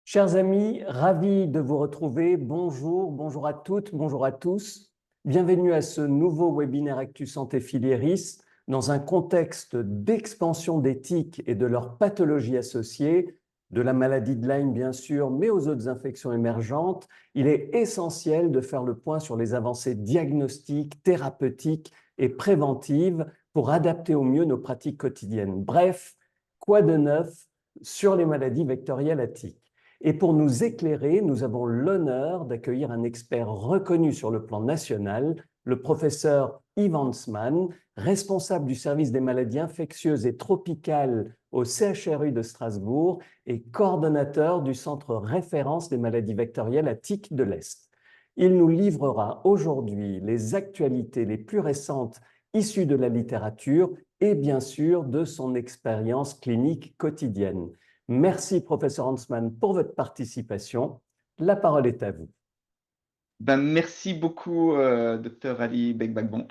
Chers amis, ravi de vous retrouver. Bonjour, bonjour à toutes, bonjour à tous. Bienvenue à ce nouveau webinaire Actu Santé Filieris dans un contexte d'expansion d'éthique et de leurs pathologies associées, de la maladie de Lyme bien sûr, mais aux autres infections émergentes. Il est essentiel de faire le point sur les avancées diagnostiques, thérapeutiques et préventives pour adapter au mieux nos pratiques quotidiennes. Bref, quoi de neuf sur les maladies vectorielles à tiques? Et pour nous éclairer, nous avons l'honneur d'accueillir un expert reconnu sur le plan national, le professeur Yves Hansmann, responsable du service des maladies infectieuses et tropicales au CHRU de Strasbourg et coordonnateur du centre référence des maladies vectorielles à tiques de l'Est. Il nous livrera aujourd'hui les actualités les plus récentes issues de la littérature et bien sûr de son expérience clinique quotidienne. Merci, professeur Hansmann, pour votre participation. La parole est à vous. Merci beaucoup, docteur Ali Bekbakbon,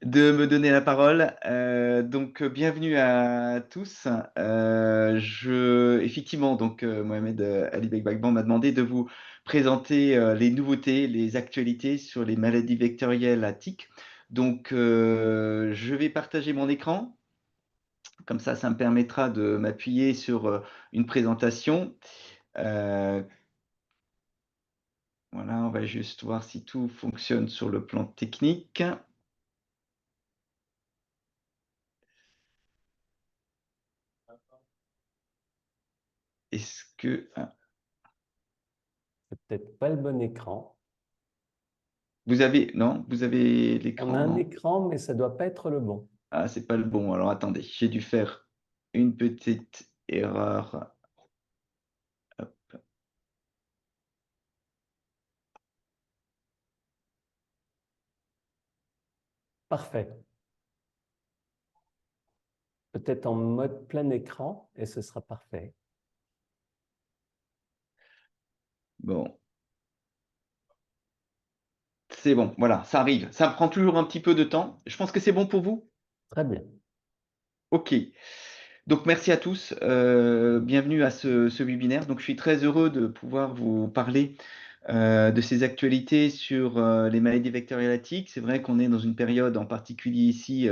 de me donner la parole. Bienvenue à tous. Effectivement, Mohamed Ali Bekbakbon m'a demandé de vous présenter les nouveautés, les actualités sur les maladies vectorielles à tiques. Je vais partager mon écran. Comme ça me permettra de m'appuyer sur une présentation. Voilà, on va juste voir si tout fonctionne sur le plan technique. Est-ce que C'est peut-être pas le bon écran. vous avez On l'écran, a un non? écran, mais ça ne doit pas être le bon. Ah, c'est pas le bon. Alors attendez, j'ai dû faire une petite erreur. Hop. Parfait. Peut-être en mode plein écran et ce sera parfait. Bon, c'est bon. Voilà, ça arrive. Ça prend toujours un petit peu de temps. Je pense que c'est bon pour vous. Très bien. OK. Donc merci à tous. Bienvenue à ce webinaire. Donc je suis très heureux de pouvoir vous parler de ces actualités sur les maladies vectorielles à tiques. C'est vrai qu'on est dans une période en particulier ici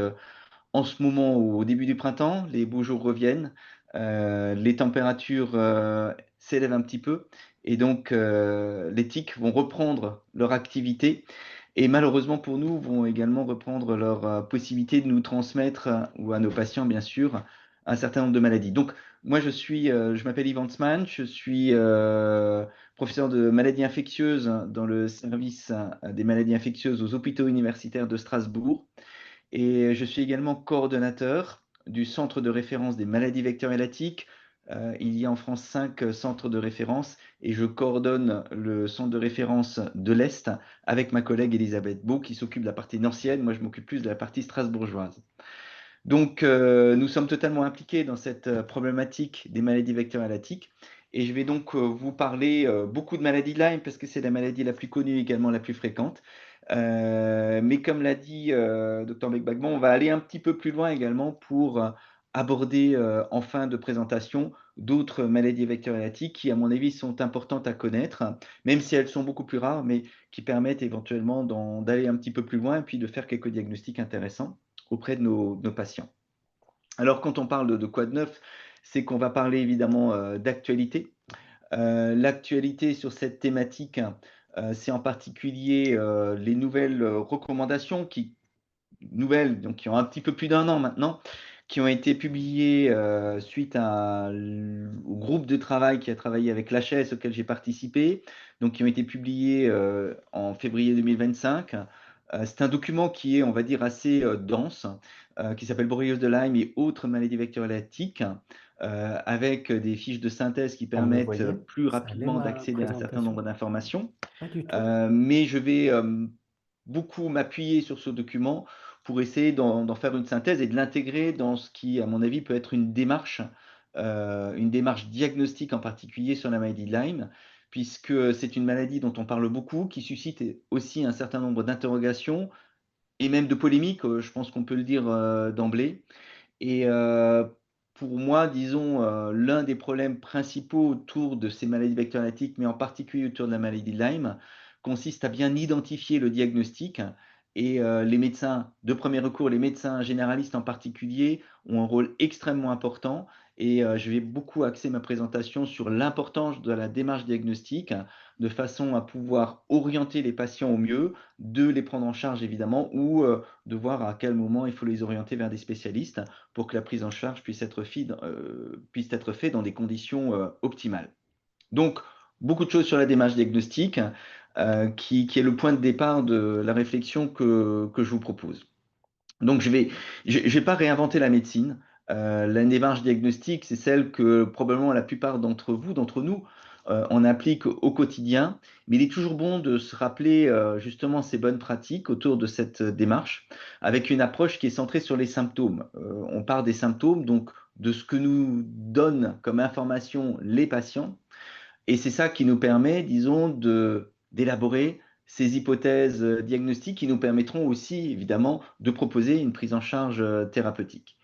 en ce moment au début du printemps. Les beaux jours reviennent, les températures s'élèvent un petit peu et donc les tiques vont reprendre leur activité et malheureusement pour nous vont également reprendre leur possibilité de nous transmettre ou à nos patients bien sûr un certain nombre de maladies. Donc moi je m'appelle Yves Hansmann, je suis professeur de maladies infectieuses dans le service des maladies infectieuses aux hôpitaux universitaires de Strasbourg. Et je suis également coordonnateur du centre de référence des maladies vectorielles à tiques. Il y a en France 5 centres de référence et je coordonne le centre de référence de l'Est avec ma collègue Elisabeth Beau qui s'occupe de la partie norcienne. Moi, je m'occupe plus de la partie strasbourgeoise. Nous sommes totalement impliqués dans cette problématique des maladies vectorielles à tiques. Et je vais donc vous parler beaucoup de maladies de Lyme parce que c'est la maladie la plus connue et également la plus fréquente. Mais comme l'a dit Dr Becbacbon, on va aller un petit peu plus loin également pour aborder en fin de présentation d'autres maladies vectorielles à tiques qui, à mon avis, sont importantes à connaître, même si elles sont beaucoup plus rares, mais qui permettent éventuellement d'aller un petit peu plus loin et puis de faire quelques diagnostics intéressants auprès de nos patients. Alors, quand on parle de quoi de neuf, c'est qu'on va parler évidemment d'actualité. L'actualité sur cette thématique, c'est en particulier les nouvelles recommandations donc, qui ont un petit peu plus d'1 an maintenant, qui ont été publiées suite au groupe de travail qui a travaillé avec l'HS auquel j'ai participé, donc qui ont été publiées en février 2025. C'est un document qui est, on va dire, assez dense, qui s'appelle Borréliose de Lyme et autres maladies vectorielles lactiques, avec des fiches de synthèse qui On me permettent voyait? plus Ça allait rapidement ma d'accéder à un certain nombre présentation? d'informations. Pas du tout. Mais je vais beaucoup m'appuyer sur ce document pour essayer d'en faire une synthèse et de l'intégrer dans ce qui, à mon avis, peut être une démarche diagnostique en particulier sur la maladie de Lyme, puisque c'est une maladie dont on parle beaucoup, qui suscite aussi un certain nombre d'interrogations et même de polémiques, je pense qu'on peut le dire d'emblée. Et pour moi, disons, l'un des problèmes principaux autour de ces maladies vectorielles, mais en particulier autour de la maladie de Lyme, consiste à bien identifier le diagnostic. Et les médecins de premier recours, les médecins généralistes en particulier, ont un rôle extrêmement important. Et je vais beaucoup axer ma présentation sur l'importance de la démarche diagnostique, de façon à pouvoir orienter les patients au mieux, de les prendre en charge évidemment, ou de voir à quel moment il faut les orienter vers des spécialistes pour que la prise en charge puisse être faite dans des conditions optimales. Donc, beaucoup de choses sur la démarche diagnostique, qui est le point de départ de la réflexion que je vous propose. Donc, je vais pas réinventer la médecine. La démarche diagnostique, c'est celle que probablement la plupart d'entre vous, d'entre nous, on applique au quotidien. Mais il est toujours bon de se rappeler justement ces bonnes pratiques autour de cette démarche, avec une approche qui est centrée sur les symptômes. On part des symptômes, donc de ce que nous donnent comme information les patients, et c'est ça qui nous permet, disons, d'élaborer ces hypothèses diagnostiques qui nous permettront aussi, évidemment, de proposer une prise en charge thérapeutique.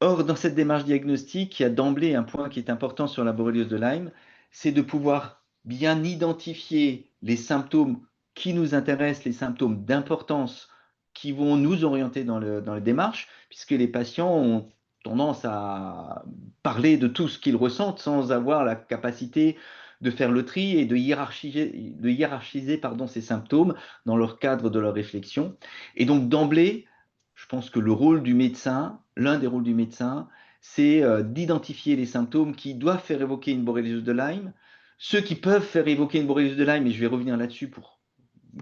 Or, dans cette démarche diagnostique, il y a d'emblée un point qui est important sur la borréliose de Lyme, c'est de pouvoir bien identifier les symptômes qui nous intéressent, les symptômes d'importance qui vont nous orienter dans les démarches, puisque les patients ont tendance à parler de tout ce qu'ils ressentent sans avoir la capacité de faire le tri et de hiérarchiser ces symptômes dans leur cadre de leur réflexion. Et donc d'emblée, je pense que le rôle du médecin, l'un des rôles du médecin, c'est d'identifier les symptômes qui doivent faire évoquer une borréliose de Lyme, ceux qui peuvent faire évoquer une borréliose de Lyme, et je vais revenir là-dessus pour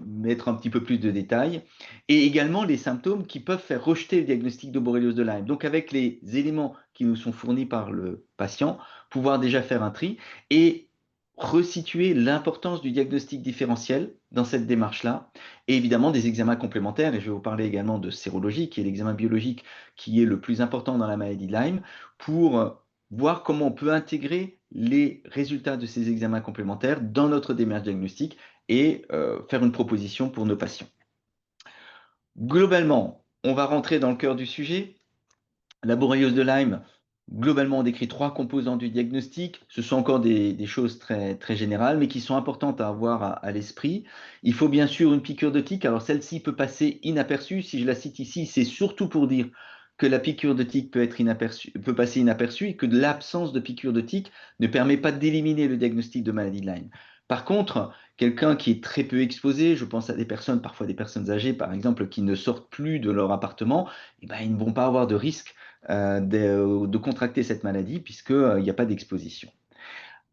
mettre un petit peu plus de détails, et également les symptômes qui peuvent faire rejeter le diagnostic de borréliose de Lyme. Donc avec les éléments qui nous sont fournis par le patient, pouvoir déjà faire un tri et resituer l'importance du diagnostic différentiel dans cette démarche-là, et évidemment des examens complémentaires, et je vais vous parler également de sérologie, qui est l'examen biologique qui est le plus important dans la maladie de Lyme, pour voir comment on peut intégrer les résultats de ces examens complémentaires dans notre démarche diagnostique et faire une proposition pour nos patients. Globalement, on va rentrer dans le cœur du sujet. La borréliose de Lyme, globalement, on décrit trois composants du diagnostic. Ce sont encore des choses très, très générales, mais qui sont importantes à avoir à l'esprit. Il faut bien sûr une piqûre de tique. Alors celle-ci peut passer inaperçue. Si je la cite ici, c'est surtout pour dire que la piqûre de tique peut passer inaperçue et que l'absence de piqûre de tique ne permet pas d'éliminer le diagnostic de maladie de Lyme. Par contre, quelqu'un qui est très peu exposé, je pense à des personnes, parfois des personnes âgées par exemple, qui ne sortent plus de leur appartement, eh ben, ils ne vont pas avoir de risque de contracter cette maladie puisqu'il n'y a pas d'exposition.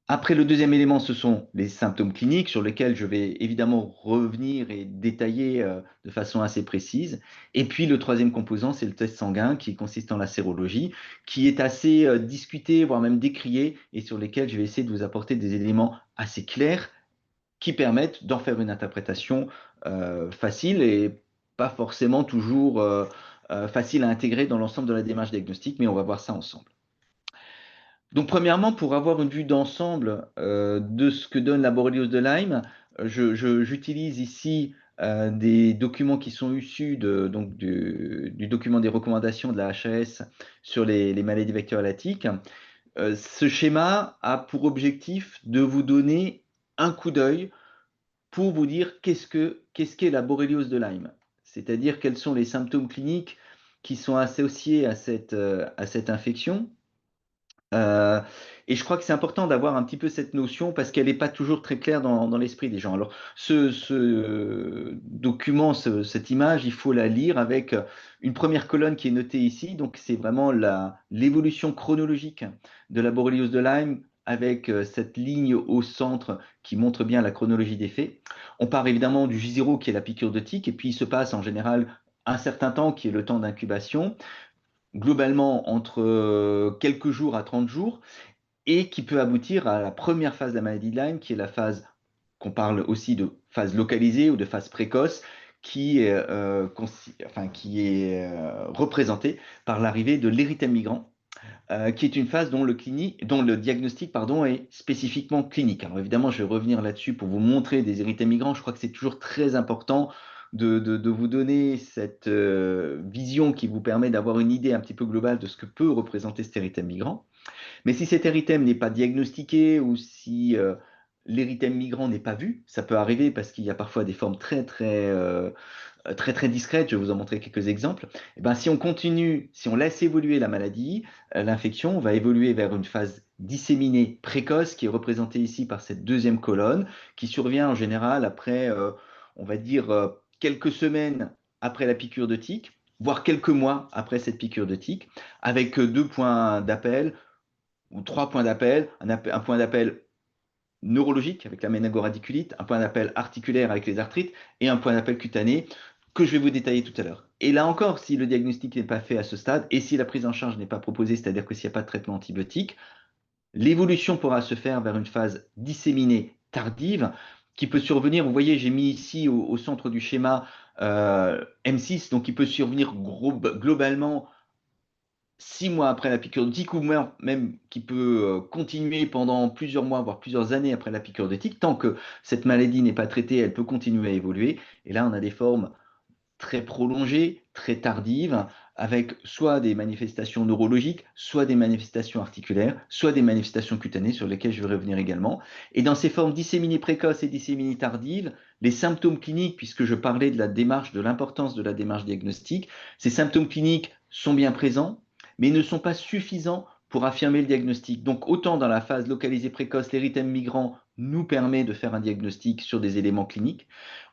Après, le deuxième élément, ce sont les symptômes cliniques sur lesquels je vais évidemment revenir et détailler de façon assez précise. Et puis, le troisième composant, c'est le test sanguin qui consiste en la sérologie, qui est assez discuté, voire même décrié, et sur lesquels je vais essayer de vous apporter des éléments assez clairs qui permettent d'en faire une interprétation facile et pas forcément toujours facile à intégrer dans l'ensemble de la démarche diagnostique, mais on va voir ça ensemble. Donc, premièrement, pour avoir une vue d'ensemble de ce que donne la borréliose de Lyme, j'utilise ici des documents qui sont issus du document des recommandations de la HAS sur les maladies vectorielles lactiques. Ce schéma a pour objectif de vous donner un coup d'œil pour vous dire qu'est-ce qu'est la borréliose de Lyme, c'est-à-dire quels sont les symptômes cliniques qui sont associés à cette infection. Euh, et je crois que c'est important d'avoir un petit peu cette notion parce qu'elle n'est pas toujours très claire dans l'esprit des gens. Alors, ce document, cette image, il faut la lire avec une première colonne qui est notée ici. Donc, c'est vraiment l'évolution chronologique de la borréliose de Lyme avec cette ligne au centre qui montre bien la chronologie des faits. On part évidemment du J0 qui est la piqûre de tique, et puis il se passe en général un certain temps qui est le temps d'incubation, globalement entre quelques jours à 30 jours, et qui peut aboutir à la première phase de la maladie de Lyme, qui est la phase qu'on parle aussi de phase localisée ou de phase précoce, qui est, représentée par l'arrivée de l'érythème migrant, qui est une phase dont le diagnostic pardon, est spécifiquement clinique. Alors évidemment, je vais revenir là-dessus pour vous montrer des érythèmes migrants. Je crois que c'est toujours très important de vous donner cette vision qui vous permet d'avoir une idée un petit peu globale de ce que peut représenter cet érythème migrant. Mais si cet érythème n'est pas diagnostiqué ou si l'érythème migrant n'est pas vu, ça peut arriver parce qu'il y a parfois des formes très discrètes, je vais vous en montrer quelques exemples. Et ben, si on continue, si on laisse évoluer la maladie, l'infection va évoluer vers une phase disséminée précoce qui est représentée ici par cette deuxième colonne qui survient en général après, on va dire, quelques semaines après la piqûre de tique, voire quelques mois après cette piqûre de tique, avec deux points d'appel ou trois points d'appel, un point d'appel neurologique avec la méningo-radiculite, un point d'appel articulaire avec les arthrites et un point d'appel cutané que je vais vous détailler tout à l'heure. Et là encore, si le diagnostic n'est pas fait à ce stade et si la prise en charge n'est pas proposée, c'est-à-dire que s'il n'y a pas de traitement antibiotique, l'évolution pourra se faire vers une phase disséminée tardive qui peut survenir. Vous voyez, j'ai mis ici au centre du schéma M6, donc qui peut survenir globalement 6 mois après la piqûre de tique, ou même qui peut continuer pendant plusieurs mois, voire plusieurs années après la piqûre de tique. Tant que cette maladie n'est pas traitée, elle peut continuer à évoluer. Et là, on a des formes très prolongées, très tardives, avec soit des manifestations neurologiques, soit des manifestations articulaires, soit des manifestations cutanées sur lesquelles je vais revenir également. Et dans ces formes disséminées précoces et disséminées tardives, les symptômes cliniques, puisque je parlais de la démarche, de l'importance de la démarche diagnostique, ces symptômes cliniques sont bien présents, mais ne sont pas suffisants pour affirmer le diagnostic. Donc autant dans la phase localisée précoce, l'érythème migrant nous permet de faire un diagnostic sur des éléments cliniques,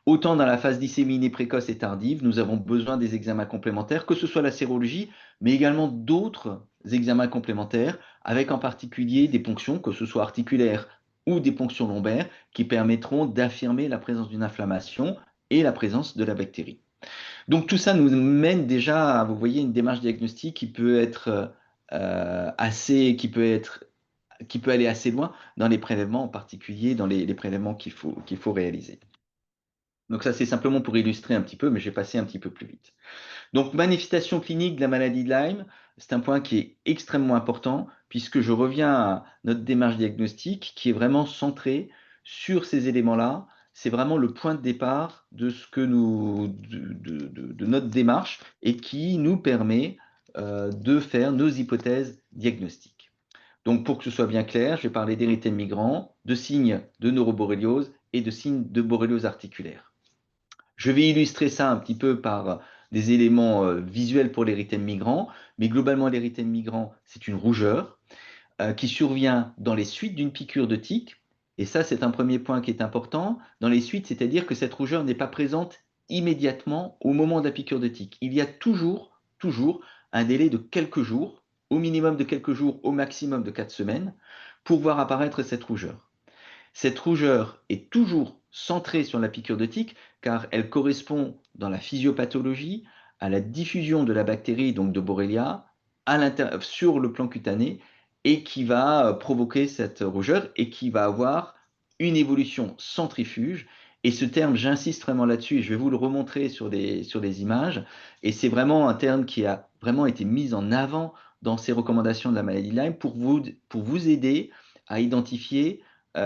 autant dans la phase disséminée précoce et tardive, nous avons besoin des examens complémentaires, que ce soit la sérologie, mais également d'autres examens complémentaires, avec en particulier des ponctions, que ce soit articulaires ou des ponctions lombaires, qui permettront d'affirmer la présence d'une inflammation et la présence de la bactérie. Donc tout ça nous mène déjà à, vous voyez, une démarche diagnostique qui peut être qui peut aller assez loin dans les prélèvements, en particulier dans les prélèvements qu'il faut réaliser. Donc ça, c'est simplement pour illustrer un petit peu, mais je vais passer un petit peu plus vite. Donc, manifestation clinique de la maladie de Lyme, c'est un point qui est extrêmement important, puisque je reviens à notre démarche diagnostique qui est vraiment centrée sur ces éléments-là. C'est vraiment le point de départ de notre démarche et qui nous permet de faire nos hypothèses diagnostiques. Donc, pour que ce soit bien clair, je vais parler d'érythème migrant, de signes de neuroborréliose et de signes de borréliose articulaire. Je vais illustrer ça un petit peu par des éléments visuels pour l'érythème migrant, mais globalement, l'érythème migrant, c'est une rougeur qui survient dans les suites d'une piqûre de tique. Et ça, c'est un premier point qui est important. Dans les suites, c'est-à-dire que cette rougeur n'est pas présente immédiatement au moment de la piqûre de tique. Il y a toujours un délai de quelques jours, au minimum de quelques jours, au maximum de 4 semaines, pour voir apparaître cette rougeur. Cette rougeur est toujours centrée sur la piqûre de tique car elle correspond dans la physiopathologie à la diffusion de la bactérie, donc de Borrelia, sur le plan cutané et qui va provoquer cette rougeur et qui va avoir une évolution centrifuge. Et ce terme, j'insiste vraiment là-dessus et je vais vous le remontrer sur des images. Et c'est vraiment un terme qui a vraiment été mis en avant dans ces recommandations de la maladie de Lyme pour vous aider à identifier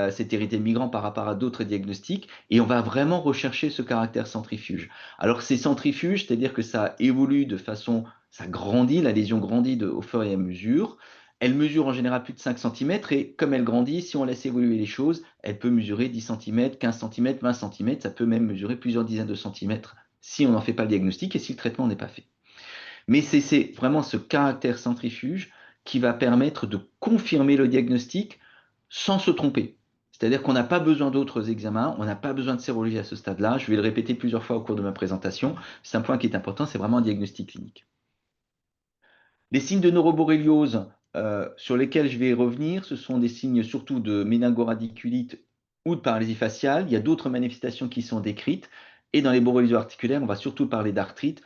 cet érythème migrant par rapport à d'autres diagnostics, et on va vraiment rechercher ce caractère centrifuge. Alors c'est centrifuge, c'est-à-dire que ça évolue de façon, ça grandit, la lésion grandit au fur et à mesure. Elle mesure en général plus de 5 cm, et comme elle grandit, si on laisse évoluer les choses, elle peut mesurer 10 cm, 15 cm, 20 cm, ça peut même mesurer plusieurs dizaines de centimètres si on n'en fait pas le diagnostic et si le traitement n'est pas fait. Mais c'est vraiment ce caractère centrifuge qui va permettre de confirmer le diagnostic sans se tromper. C'est-à-dire qu'on n'a pas besoin d'autres examens, on n'a pas besoin de sérologie à ce stade-là. Je vais le répéter plusieurs fois au cours de ma présentation. C'est un point qui est important, c'est vraiment un diagnostic clinique. Les signes de neuroborréliose, sur lesquels je vais revenir, ce sont des signes surtout de méningoradiculaite ou de paralysie faciale. Il y a d'autres manifestations qui sont décrites. Et dans les borrélioses articulaires, on va surtout parler d'arthrite.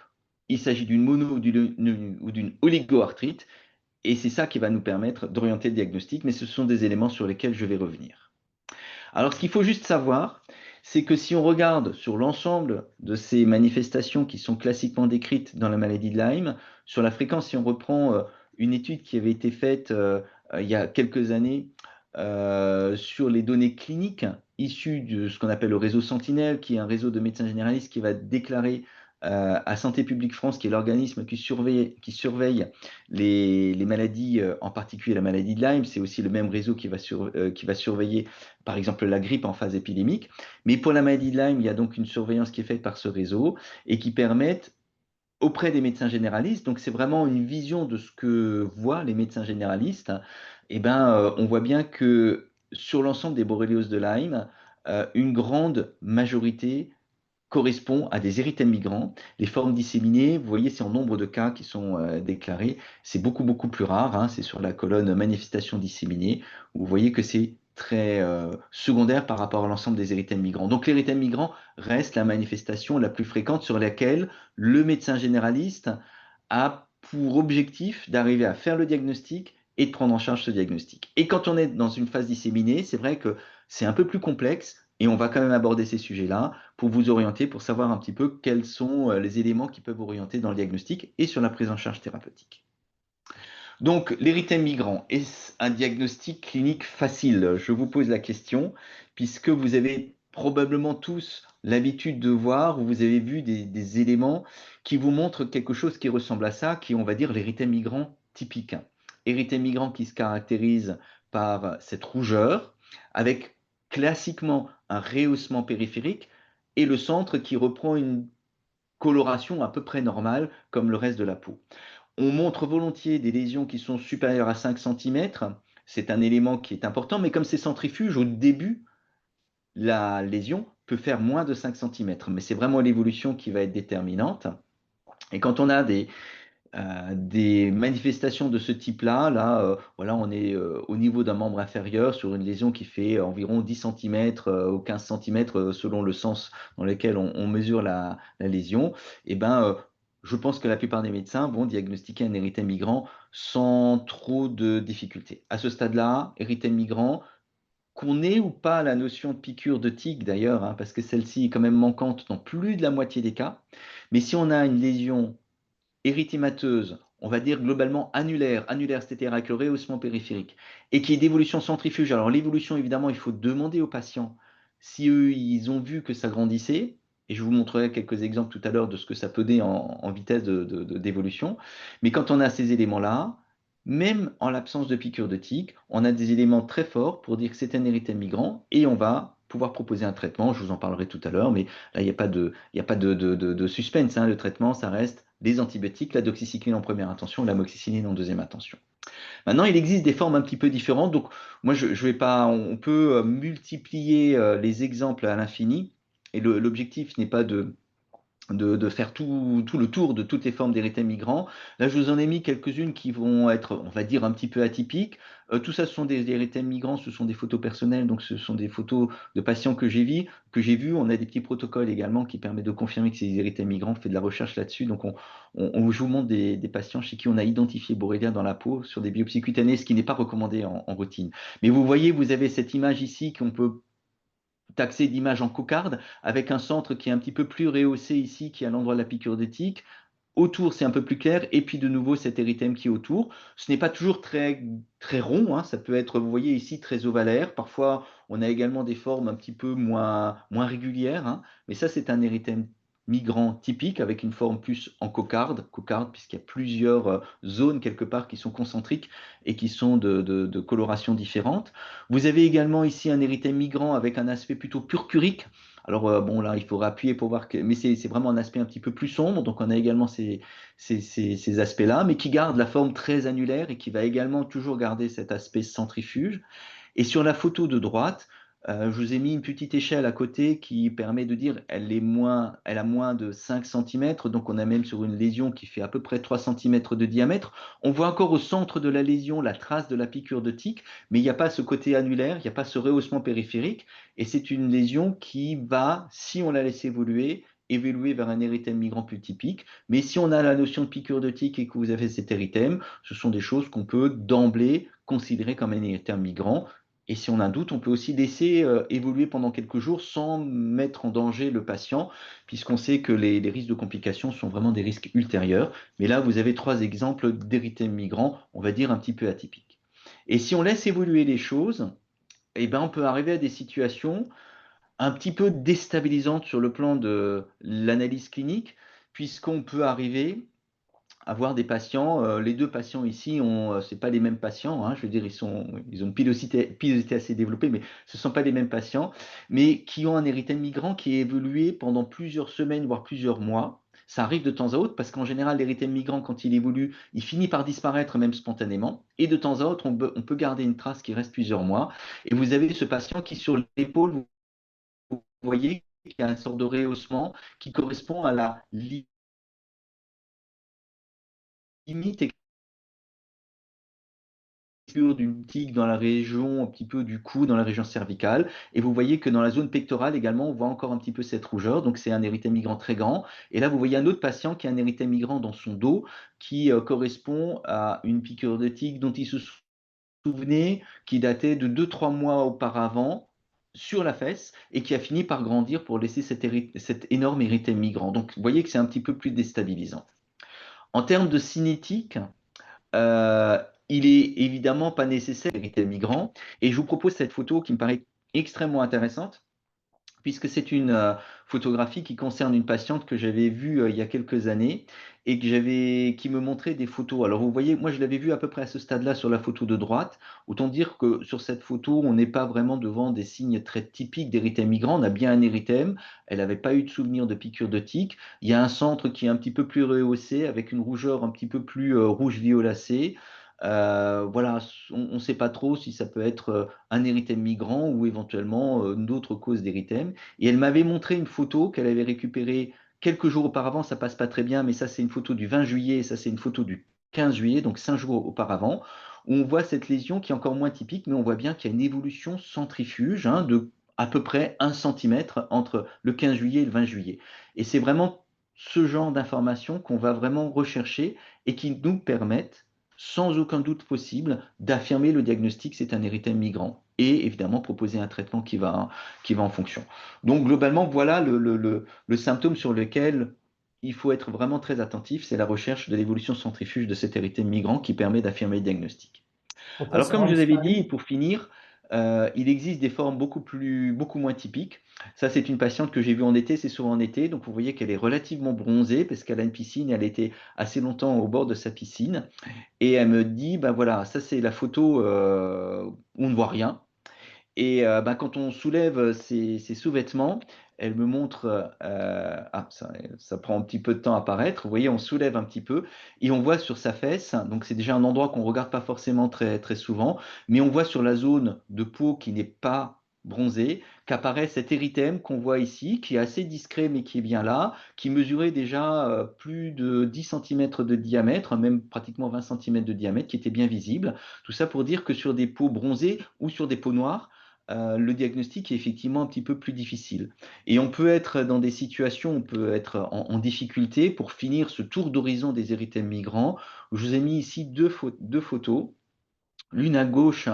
Il s'agit d'une mono ou d'une oligoarthrite. Et c'est ça qui va nous permettre d'orienter le diagnostic. Mais ce sont des éléments sur lesquels je vais revenir. Alors, ce qu'il faut juste savoir, c'est que si on regarde sur l'ensemble de ces manifestations qui sont classiquement décrites dans la maladie de Lyme, sur la fréquence, si on reprend une étude qui avait été faite il y a quelques années sur les données cliniques issues de ce qu'on appelle le réseau Sentinelle, qui est un réseau de médecins généralistes qui va déclarer à Santé publique France, qui est l'organisme qui surveille les maladies, en particulier la maladie de Lyme. C'est aussi le même réseau qui va surveiller, par exemple, la grippe en phase épidémique. Mais pour la maladie de Lyme, il y a donc une surveillance qui est faite par ce réseau et qui permettent auprès des médecins généralistes, donc c'est vraiment une vision de ce que voient les médecins généralistes, et on voit bien que sur l'ensemble des borrélioses de Lyme, une grande majorité correspond à des érythèmes migrants. Les formes disséminées, vous voyez, c'est en nombre de cas qui sont déclarés. C'est beaucoup, beaucoup plus rare. Hein, c'est sur la colonne manifestation disséminée. Vous voyez que c'est très secondaire par rapport à l'ensemble des érythèmes migrants. Donc l'érythème migrant reste la manifestation la plus fréquente sur laquelle le médecin généraliste a pour objectif d'arriver à faire le diagnostic et de prendre en charge ce diagnostic. Et quand on est dans une phase disséminée, c'est vrai que c'est un peu plus complexe et on va quand même aborder ces sujets-là pour vous orienter, pour savoir un petit peu quels sont les éléments qui peuvent vous orienter dans le diagnostic et sur la prise en charge thérapeutique. Donc, l'érythème migrant, est-ce un diagnostic clinique facile? Je vous pose la question, puisque vous avez probablement tous l'habitude de voir, ou vous avez vu des éléments qui vous montrent quelque chose qui ressemble à ça, qui est, on va dire, l'érythème migrant typique. Érythème migrant qui se caractérise par cette rougeur, avec classiquement un rehaussement périphérique, et le centre qui reprend une coloration à peu près normale, comme le reste de la peau. On montre volontiers des lésions qui sont supérieures à 5 cm. C'est un élément qui est important, mais comme c'est centrifuge, au début, la lésion peut faire moins de 5 cm. Mais c'est vraiment l'évolution qui va être déterminante. Et quand on a des manifestations de ce type-là, voilà, on est au niveau d'un membre inférieur sur une lésion qui fait environ 10 cm ou 15 cm selon le sens dans lequel on mesure la lésion. Et je pense que la plupart des médecins vont diagnostiquer un érythème migrant sans trop de difficultés. À ce stade-là, érythème migrant, qu'on ait ou pas la notion de piqûre de tique d'ailleurs, hein, parce que celle-ci est quand même manquante dans plus de la moitié des cas. Mais si on a une lésion érythémateuse, on va dire globalement annulaire, c'est-à-dire avec le rehaussement périphérique, et qui est d'évolution centrifuge. Alors l'évolution, évidemment, il faut demander aux patients si eux, ils ont vu que ça grandissait, et je vous montrerai quelques exemples tout à l'heure de ce que ça peut donner en vitesse d'évolution. Mais quand on a ces éléments-là, même en l'absence de piqûre de tique, on a des éléments très forts pour dire que c'est un érythème migrant, et on va pouvoir proposer un traitement, je vous en parlerai tout à l'heure, mais là, il n'y a pas de suspense, hein. Le traitement, ça reste des antibiotiques, la doxycycline en première intention, l'amoxicilline en deuxième intention. Maintenant, il existe des formes un petit peu différentes, donc moi, je vais pas, on peut multiplier les exemples à l'infini, et l'objectif n'est pas de faire tout le tour de toutes les formes d'érythème migrant. Là, je vous en ai mis quelques-unes qui vont être, on va dire, un petit peu atypiques. Tout ça, ce sont des érythèmes migrants, ce sont des photos personnelles, donc ce sont des photos de patients que j'ai vus. On a des petits protocoles également qui permettent de confirmer que c'est des érythèmes migrants. On fait de la recherche là-dessus. Donc, je vous montre des patients chez qui on a identifié Borrelia dans la peau sur des biopsies cutanées, ce qui n'est pas recommandé en routine. Mais vous voyez, vous avez cette image ici qu'on peut taxé d'images en cocarde, avec un centre qui est un petit peu plus rehaussé ici, qui est à l'endroit de la piqûre de tique. Autour, c'est un peu plus clair, et puis de nouveau cet érythème qui est autour. Ce n'est pas toujours très, très rond, hein. Ça peut être, vous voyez ici, très ovalaire. Parfois, on a également des formes un petit peu moins régulières, hein. Mais ça, c'est un érythème migrant typique avec une forme plus en cocarde puisqu'il y a plusieurs zones quelque part qui sont concentriques et qui sont de coloration différente. Vous avez également ici un érythème migrant avec un aspect plutôt purpurique. Alors, bon, là, il faudra appuyer pour voir que. Mais c'est vraiment un aspect un petit peu plus sombre. Donc, on a également ces aspects-là, mais qui gardent la forme très annulaire et qui va également toujours garder cet aspect centrifuge. Et sur la photo de droite, Je vous ai mis une petite échelle à côté qui permet de dire elle a moins de 5 centimètres, donc on a même sur une lésion qui fait à peu près 3 centimètres de diamètre. On voit encore au centre de la lésion la trace de la piqûre de tique, mais il n'y a pas ce côté annulaire, il n'y a pas ce rehaussement périphérique, et c'est une lésion qui va, si on la laisse évoluer vers un érythème migrant plus typique. Mais si on a la notion de piqûre de tique et que vous avez cet érythème, ce sont des choses qu'on peut d'emblée considérer comme un érythème migrant. Et si on a un doute, on peut aussi laisser évoluer pendant quelques jours sans mettre en danger le patient, puisqu'on sait que les risques de complications sont vraiment des risques ultérieurs. Mais là, vous avez 3 exemples d'érythème migrant, on va dire un petit peu atypiques. Et si on laisse évoluer les choses, eh ben, on peut arriver à des situations un petit peu déstabilisantes sur le plan de l'analyse clinique, puisqu'on peut arriver avoir des patients, les deux patients ici c'est pas les mêmes patients, hein, je veux dire, ils ont une pilosité assez développée, mais ce ne sont pas les mêmes patients, mais qui ont un érythème migrant qui a évolué pendant plusieurs semaines, voire plusieurs mois. Ça arrive de temps à autre parce qu'en général, l'érythème migrant, quand il évolue, il finit par disparaître même spontanément. Et de temps à autre, on peut garder une trace qui reste plusieurs mois. Et vous avez ce patient qui, sur l'épaule, vous voyez, qui a une sorte de rehaussement qui correspond à la limite d'une tique dans la région, un petit peu du cou, dans la région cervicale. Et vous voyez que dans la zone pectorale également, on voit encore un petit peu cette rougeur. Donc, c'est un érythème migrant très grand. Et là, vous voyez un autre patient qui a un érythème migrant dans son dos qui correspond à une piqûre de tique dont il se souvenait, qui datait de 2-3 mois auparavant sur la fesse et qui a fini par grandir pour laisser cet énorme érythème migrant. Donc, vous voyez que c'est un petit peu plus déstabilisant. En termes de cinétique, euh, il est évidemment pas nécessaire d'éviter les migrants. Et je vous propose cette photo qui me paraît extrêmement intéressante, puisque c'est une photographie qui concerne une patiente que j'avais vue il y a quelques années et qui me montrait des photos. Alors vous voyez, moi je l'avais vue à peu près à ce stade-là sur la photo de droite. Autant dire que sur cette photo, on n'est pas vraiment devant des signes très typiques d'érythème migrant. On a bien un érythème. Elle n'avait pas eu de souvenir de piqûre de tique. Il y a un centre qui est un petit peu plus rehaussé avec une rougeur un petit peu plus rouge violacée. Voilà, on ne sait pas trop si ça peut être un érythème migrant ou éventuellement d'autres causes d'érythème. Et elle m'avait montré une photo qu'elle avait récupérée quelques jours auparavant, ça passe pas très bien, mais ça c'est une photo du 20 juillet et ça c'est une photo du 15 juillet, donc 5 jours auparavant, où on voit cette lésion qui est encore moins typique, mais on voit bien qu'il y a une évolution centrifuge hein, de à peu près 1 centimètre entre le 15 juillet et le 20 juillet. Et c'est vraiment ce genre d'informations qu'on va vraiment rechercher et qui nous permettent sans aucun doute possible d'affirmer le diagnostic c'est un érythème migrant et évidemment proposer un traitement qui va en fonction. Donc globalement, voilà le symptôme sur lequel il faut être vraiment très attentif, c'est la recherche de l'évolution centrifuge de cet érythème migrant qui permet d'affirmer le diagnostic. Alors, Professeur comme je vous avais dit, Einstein, pour finir, il existe des formes beaucoup moins typiques. Ça, c'est une patiente que j'ai vue en été, c'est souvent en été. Donc, vous voyez qu'elle est relativement bronzée parce qu'elle a une piscine et elle était assez longtemps au bord de sa piscine. Et elle me dit, ben voilà, ça c'est la photo où on ne voit rien. Et ben, quand on soulève ces sous-vêtements, elle me montre, ça prend un petit peu de temps à apparaître. Vous voyez, on soulève un petit peu et on voit sur sa fesse, donc c'est déjà un endroit qu'on ne regarde pas forcément très, très souvent, mais on voit sur la zone de peau qui n'est pas bronzée, qu'apparaît cet érythème qu'on voit ici, qui est assez discret mais qui est bien là, qui mesurait déjà plus de 10 centimètres de diamètre, même pratiquement 20 centimètres de diamètre, qui était bien visible. Tout ça pour dire que sur des peaux bronzées ou sur des peaux noires, le diagnostic est effectivement un petit peu plus difficile. Et on peut être dans des situations, on peut être en difficulté pour finir ce tour d'horizon des érythèmes migrants. Je vous ai mis ici deux photos. L'une à gauche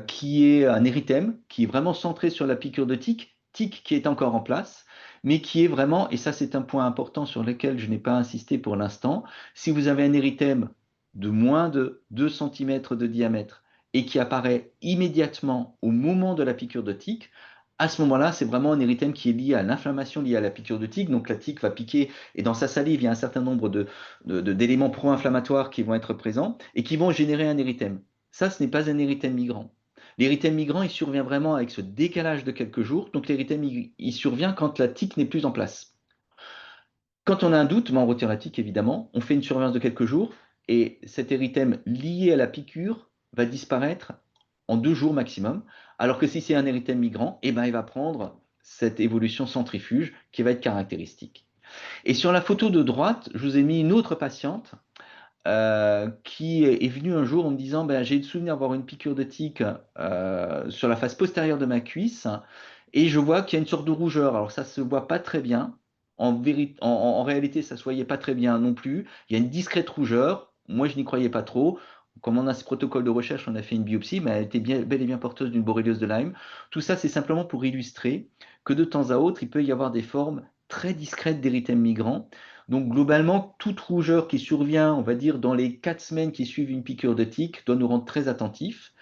qui est un érythème, qui est vraiment centré sur la piqûre de tique, tique qui est encore en place, mais qui est vraiment, et ça c'est un point important sur lequel je n'ai pas insisté pour l'instant, si vous avez un érythème de moins de 2 centimètres de diamètre et qui apparaît immédiatement au moment de la piqûre de tique, à ce moment-là, c'est vraiment un érythème qui est lié à l'inflammation liée à la piqûre de tique. Donc la tique va piquer et dans sa salive, il y a un certain nombre d'éléments pro-inflammatoires qui vont être présents et qui vont générer un érythème. Ça, ce n'est pas un érythème migrant. L'érythème migrant, il survient vraiment avec ce décalage de quelques jours. Donc l'érythème, il survient quand la tique n'est plus en place. Quand on a un doute, ben, on retire la tique évidemment, on fait une surveillance de quelques jours et cet érythème lié à la piqûre va disparaître en 2 jours maximum, alors que si c'est un érythème migrant, eh ben, il va prendre cette évolution centrifuge qui va être caractéristique. Et sur la photo de droite, je vous ai mis une autre patiente qui est venue un jour en me disant ben, j'ai le souvenir d'avoir une piqûre de tique sur la face postérieure de ma cuisse et je vois qu'il y a une sorte de rougeur. Alors ça se voit pas très bien. En réalité, ça se voyait pas très bien non plus. Il y a une discrète rougeur. Moi, je n'y croyais pas trop. Comme on a ce protocole de recherche, on a fait une biopsie, mais elle était bel et bien porteuse d'une borréliose de Lyme. Tout ça, c'est simplement pour illustrer que de temps à autre, il peut y avoir des formes très discrètes d'érythème migrant. Donc globalement, toute rougeur qui survient, on va dire, dans les 4 semaines qui suivent une piqûre de tique, doit nous rendre très attentifs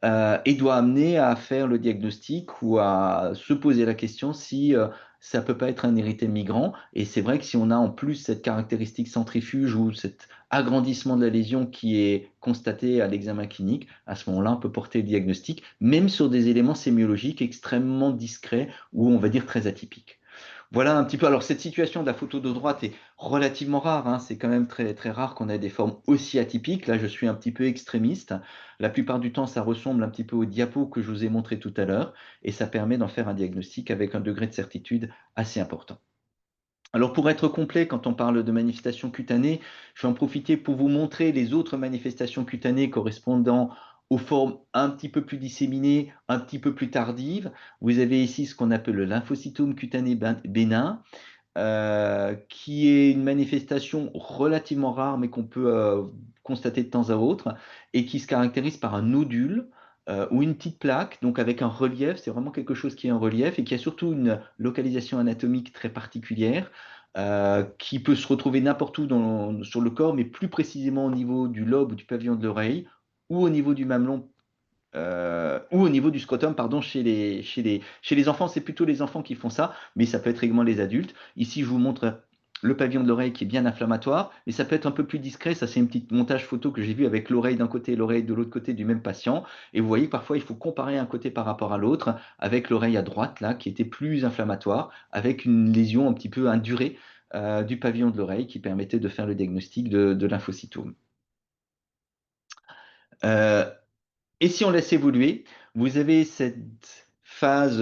et doit amener à faire le diagnostic ou à se poser la question si ça ne peut pas être un érythème migrant. Et c'est vrai que si on a en plus cette caractéristique centrifuge ou cet agrandissement de la lésion qui est constaté à l'examen clinique, à ce moment-là, on peut porter le diagnostic, même sur des éléments sémiologiques extrêmement discrets ou on va dire très atypiques. Voilà un petit peu. Alors, cette situation de la photo de droite est relativement rare, hein. C'est quand même très, très rare qu'on ait des formes aussi atypiques. Là, je suis un petit peu extrémiste. La plupart du temps, ça ressemble un petit peu au diapo que je vous ai montré tout à l'heure et ça permet d'en faire un diagnostic avec un degré de certitude assez important. Alors, pour être complet, quand on parle de manifestations cutanées, je vais en profiter pour vous montrer les autres manifestations cutanées correspondant aux formes un petit peu plus disséminées, un petit peu plus tardives. Vous avez ici ce qu'on appelle le lymphocytome cutané bénin qui est une manifestation relativement rare, mais qu'on peut constater de temps à autre, et qui se caractérise par un nodule ou une petite plaque, donc avec un relief, c'est vraiment quelque chose qui est en relief, et qui a surtout une localisation anatomique très particulière, qui peut se retrouver n'importe où sur le corps, mais plus précisément au niveau du lobe ou du pavillon de l'oreille, ou au niveau du mamelon ou au niveau du scrotum, pardon, chez les enfants, c'est plutôt les enfants qui font ça, mais ça peut être également les adultes. Ici, je vous montre le pavillon de l'oreille qui est bien inflammatoire, mais ça peut être un peu plus discret. Ça, c'est une petite montage photo que j'ai vu avec l'oreille d'un côté et l'oreille de l'autre côté du même patient. Et vous voyez que parfois, il faut comparer un côté par rapport à l'autre, avec l'oreille à droite, là, qui était plus inflammatoire, avec une lésion un petit peu indurée du pavillon de l'oreille qui permettait de faire le diagnostic de lymphocytome. Euh, Et si on laisse évoluer, vous avez cette phase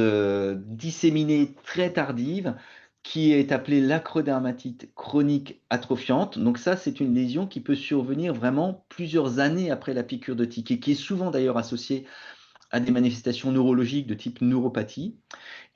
disséminée très tardive qui est appelée l'acrodermatite chronique atrophiante. Donc ça, c'est une lésion qui peut survenir vraiment plusieurs années après la piqûre de tique et qui est souvent d'ailleurs associée à des manifestations neurologiques de type neuropathie.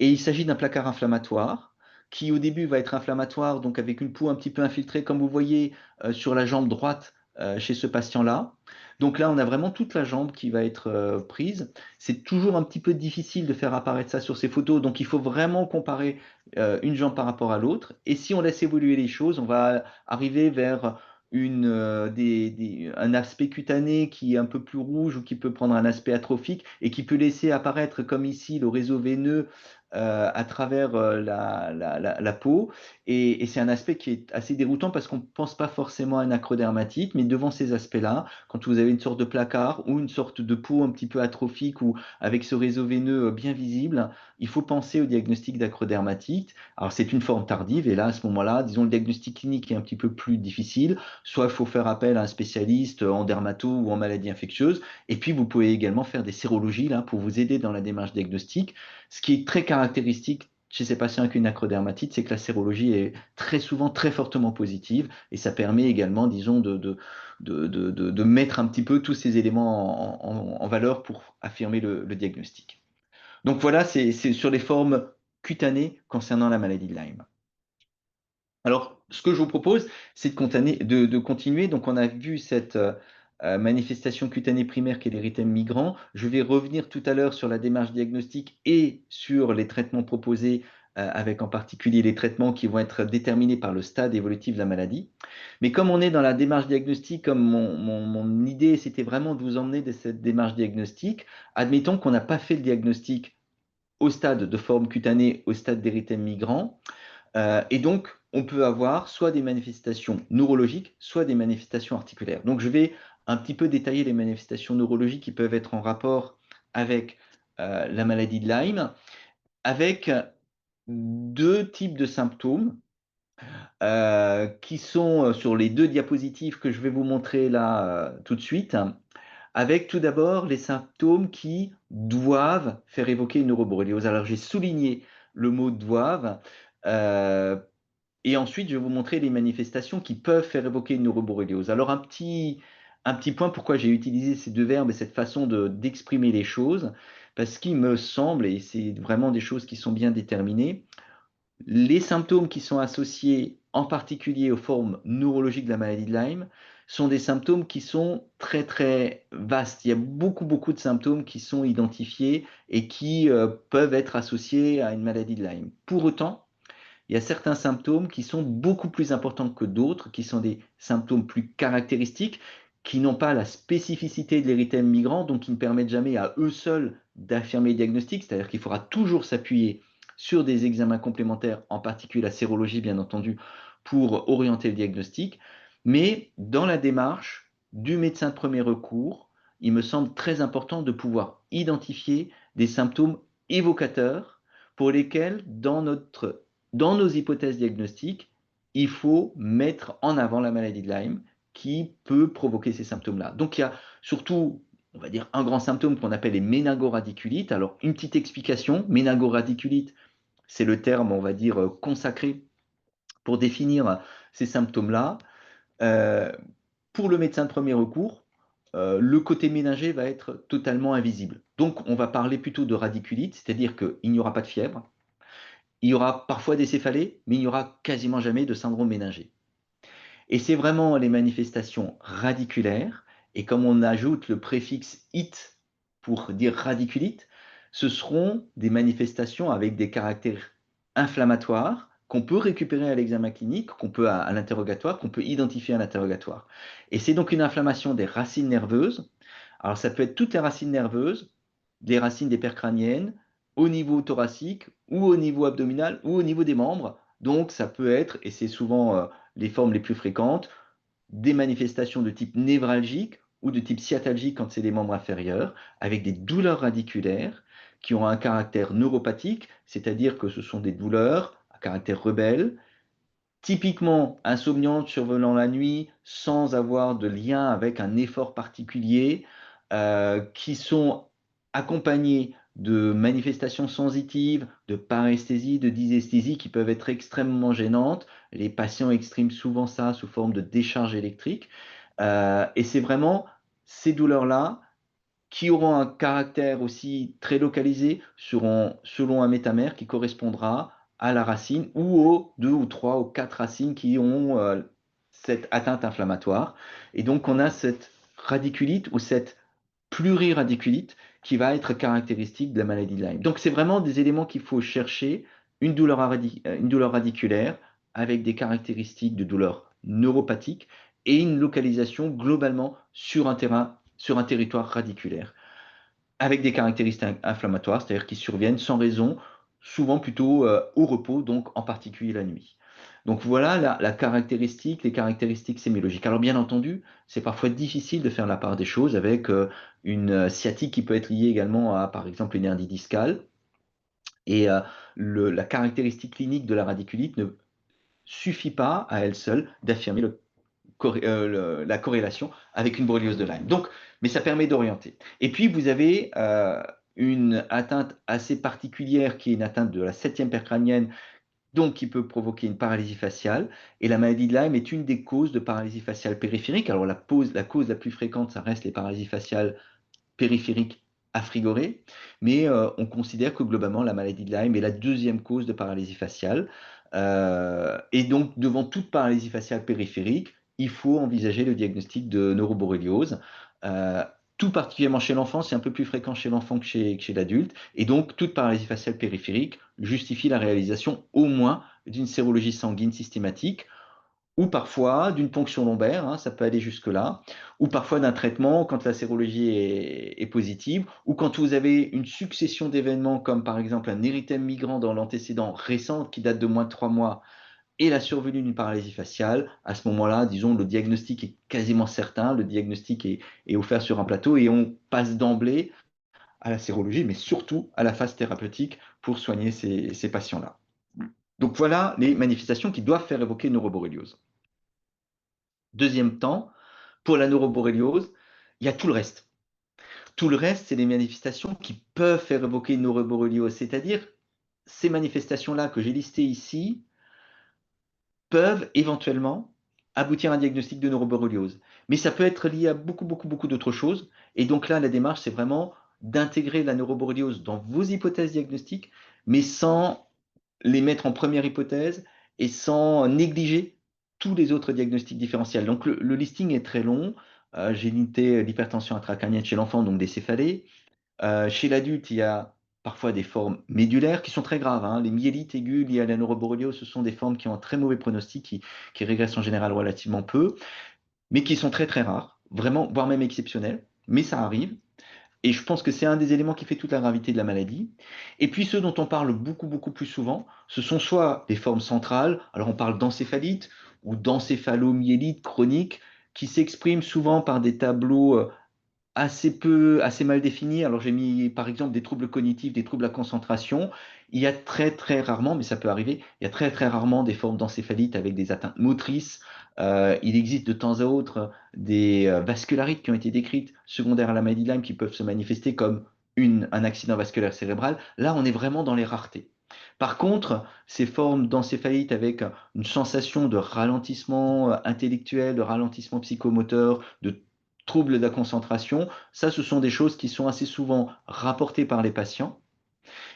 Et il s'agit d'un placard inflammatoire qui au début va être inflammatoire, donc avec une peau un petit peu infiltrée, comme vous voyez sur la jambe droite chez ce patient-là. Donc là, on a vraiment toute la jambe qui va être prise. C'est toujours un petit peu difficile de faire apparaître ça sur ces photos, donc il faut vraiment comparer une jambe par rapport à l'autre. Et si on laisse évoluer les choses, on va arriver vers un aspect cutané qui est un peu plus rouge ou qui peut prendre un aspect atrophique et qui peut laisser apparaître, comme ici, le réseau veineux à travers la peau. Et c'est un aspect qui est assez déroutant parce qu'on ne pense pas forcément à une acrodermatite, mais devant ces aspects-là, quand vous avez une sorte de placard ou une sorte de peau un petit peu atrophique ou avec ce réseau veineux bien visible, il faut penser au diagnostic d'acrodermatite. Alors c'est une forme tardive et là, à ce moment-là, disons le diagnostic clinique est un petit peu plus difficile. Soit il faut faire appel à un spécialiste en dermato ou en maladie infectieuse. Et puis vous pouvez également faire des sérologies là, pour vous aider dans la démarche diagnostique. Ce qui est très caractéristique chez ces patients avec une acrodermatite, c'est que la sérologie est très souvent très fortement positive et ça permet également, disons, de mettre un petit peu tous ces éléments en valeur pour affirmer le diagnostic. Donc voilà, c'est sur les formes cutanées concernant la maladie de Lyme. Alors, ce que je vous propose, c'est de continuer. Donc, on a vu cette manifestation cutanée primaire qui est l'érythème migrant. Je vais revenir tout à l'heure sur la démarche diagnostique et sur les traitements proposés, avec en particulier les traitements qui vont être déterminés par le stade évolutif de la maladie. Mais comme on est dans la démarche diagnostique, comme mon idée, c'était vraiment de vous emmener de cette démarche diagnostique, admettons qu'on n'a pas fait le diagnostic au stade de forme cutanée, au stade d'érythème migrant. Et donc, on peut avoir soit des manifestations neurologiques, soit des manifestations articulaires. Donc, je vais un petit peu détailler les manifestations neurologiques qui peuvent être en rapport avec la maladie de Lyme, avec deux types de symptômes qui sont sur les deux diapositives que je vais vous montrer là tout de suite. avec tout d'abord les symptômes qui doivent faire évoquer une neuroborréliose. Alors j'ai souligné le mot doivent, euh, et ensuite je vais vous montrer les manifestations qui peuvent faire évoquer une neuroborréliose. Alors un petit point pourquoi j'ai utilisé ces deux verbes et cette façon d'exprimer les choses, parce qu'il me semble, et c'est vraiment des choses qui sont bien déterminées, les symptômes qui sont associés en particulier aux formes neurologiques de la maladie de Lyme sont des symptômes qui sont très très vastes. Il y a beaucoup de symptômes qui sont identifiés et qui peuvent être associés à une maladie de Lyme. Pour autant, il y a certains symptômes qui sont beaucoup plus importants que d'autres, qui sont des symptômes plus caractéristiques, qui n'ont pas la spécificité de l'érythème migrant, donc qui ne permettent jamais à eux seuls d'affirmer le diagnostic, c'est-à-dire qu'il faudra toujours s'appuyer sur des examens complémentaires, en particulier la sérologie bien entendu, pour orienter le diagnostic. Mais dans la démarche du médecin de premier recours, il me semble très important de pouvoir identifier des symptômes évocateurs pour lesquels, dans nos hypothèses diagnostiques, il faut mettre en avant la maladie de Lyme qui peut provoquer ces symptômes-là. Donc il y a surtout, on va dire, un grand symptôme qu'on appelle les méningoradiculites. Alors une petite explication, méningoradiculates, c'est le terme, on va dire, consacré pour définir ces symptômes-là. Euh, pour le médecin de premier recours, le côté méningé va être totalement invisible. Donc on va parler plutôt de radiculite, c'est-à-dire qu'il n'y aura pas de fièvre, il y aura parfois des céphalées, mais il n'y aura quasiment jamais de syndrome méningé. Et c'est vraiment les manifestations radiculaires, et comme on ajoute le préfixe it pour dire radiculite, ce seront des manifestations avec des caractères inflammatoires qu'on peut récupérer à l'examen clinique, qu'on peut à l'interrogatoire, qu'on peut identifier à l'interrogatoire. Et c'est donc une inflammation des racines nerveuses. Alors ça peut être toutes les racines nerveuses, les racines des paires crâniennes, au niveau thoracique, ou au niveau abdominal, ou au niveau des membres. Donc ça peut être, et c'est souvent les formes les plus fréquentes, des manifestations de type névralgique ou de type sciatalgique quand c'est les membres inférieurs, avec des douleurs radiculaires qui ont un caractère neuropathique, c'est-à-dire que ce sont des douleurs à caractère rebelle, typiquement insomniantes survenant la nuit sans avoir de lien avec un effort particulier, qui sont accompagnées de manifestations sensitives, de paresthésie, de dysesthésie qui peuvent être extrêmement gênantes. Les patients expriment souvent ça sous forme de décharge électrique. Et c'est vraiment ces douleurs-là qui auront un caractère aussi très localisé, seront selon un métamère qui correspondra à la racine ou aux deux ou trois ou quatre racines qui ont cette atteinte inflammatoire. Et donc on a cette radiculite ou cette pluriradiculite qui va être caractéristique de la maladie de Lyme. Donc c'est vraiment des éléments qu'il faut chercher, une douleur radiculaire avec des caractéristiques de douleur neuropathique et une localisation globalement sur un territoire radiculaire, avec des caractéristiques inflammatoires, c'est-à-dire qui surviennent sans raison, souvent plutôt au repos, donc en particulier la nuit. Donc voilà la caractéristique, les caractéristiques sémiologiques. Alors bien entendu, c'est parfois difficile de faire la part des choses avec une sciatique qui peut être liée également à, par exemple, une hernie discale. Et la caractéristique clinique de la radiculite ne suffit pas à elle seule d'affirmer la corrélation avec une borréliose de Lyme. Donc, mais ça permet d'orienter. Et puis, vous avez une atteinte assez particulière qui est une atteinte de la septième paire crânienne, donc qui peut provoquer une paralysie faciale. Et la maladie de Lyme est une des causes de paralysie faciale périphérique. Alors, la cause la plus fréquente, ça reste les paralysies faciales périphériques à frigorée, mais on considère que globalement, la maladie de Lyme est la deuxième cause de paralysie faciale. Et donc, devant toute paralysie faciale périphérique, il faut envisager le diagnostic de neuroborréliose. Euh, Tout particulièrement chez l'enfant, c'est un peu plus fréquent chez l'enfant que chez l'adulte. Et donc, toute paralysie faciale périphérique justifie la réalisation au moins d'une sérologie sanguine systématique, ou parfois d'une ponction lombaire, hein, ça peut aller jusque-là, ou parfois d'un traitement quand la sérologie est positive, ou quand vous avez une succession d'événements comme par exemple un érythème migrant dans l'antécédent récent qui date de moins de 3 mois et la survenue d'une paralysie faciale. À ce moment-là, disons, le diagnostic est quasiment certain, le diagnostic est offert sur un plateau et on passe d'emblée à la sérologie, mais surtout à la phase thérapeutique pour soigner ces patients-là. Donc voilà les manifestations qui doivent faire évoquer une neuroborréliose. Deuxième temps, pour la neuroborréliose, il y a tout le reste. Tout le reste, c'est les manifestations qui peuvent faire évoquer une neuroborréliose, c'est-à-dire ces manifestations-là que j'ai listées ici peuvent éventuellement aboutir à un diagnostic de neuroborréliose. Mais ça peut être lié à beaucoup, beaucoup, beaucoup d'autres choses. Et donc là, la démarche, c'est vraiment d'intégrer la neuroborréliose dans vos hypothèses diagnostiques, mais sans les mettre en première hypothèse et sans négliger tous les autres diagnostics différentiels. Donc le listing est très long. J'ai noté l'hypertension intracrânienne chez l'enfant, donc des céphalées. Chez l'adulte, il y a parfois des formes médulaires qui sont très graves, hein. Les myélites aigus liés à la neuroborréliose, ce sont des formes qui ont un très mauvais pronostic, qui régressent en général relativement peu, mais qui sont très très rares, vraiment, voire même exceptionnelles. Mais ça arrive. Et je pense que c'est un des éléments qui fait toute la gravité de la maladie. Et puis ceux dont on parle beaucoup, beaucoup plus souvent, ce sont soit des formes centrales, alors on parle d'encéphalite ou d'encéphalomyélite chronique, qui s'expriment souvent par des tableaux assez mal définis. Alors j'ai mis par exemple des troubles cognitifs, des troubles à concentration. Il y a très très rarement, mais ça peut arriver, il y a très très rarement des formes d'encéphalite avec des atteintes motrices. Il existe de temps à autre des vascularites qui ont été décrites secondaires à la maladie de Lyme qui peuvent se manifester comme un accident vasculaire cérébral. Là, on est vraiment dans les raretés. Par contre, ces formes d'encéphalite avec une sensation de ralentissement intellectuel, de ralentissement psychomoteur, de troubles de la concentration, ça, ce sont des choses qui sont assez souvent rapportées par les patients,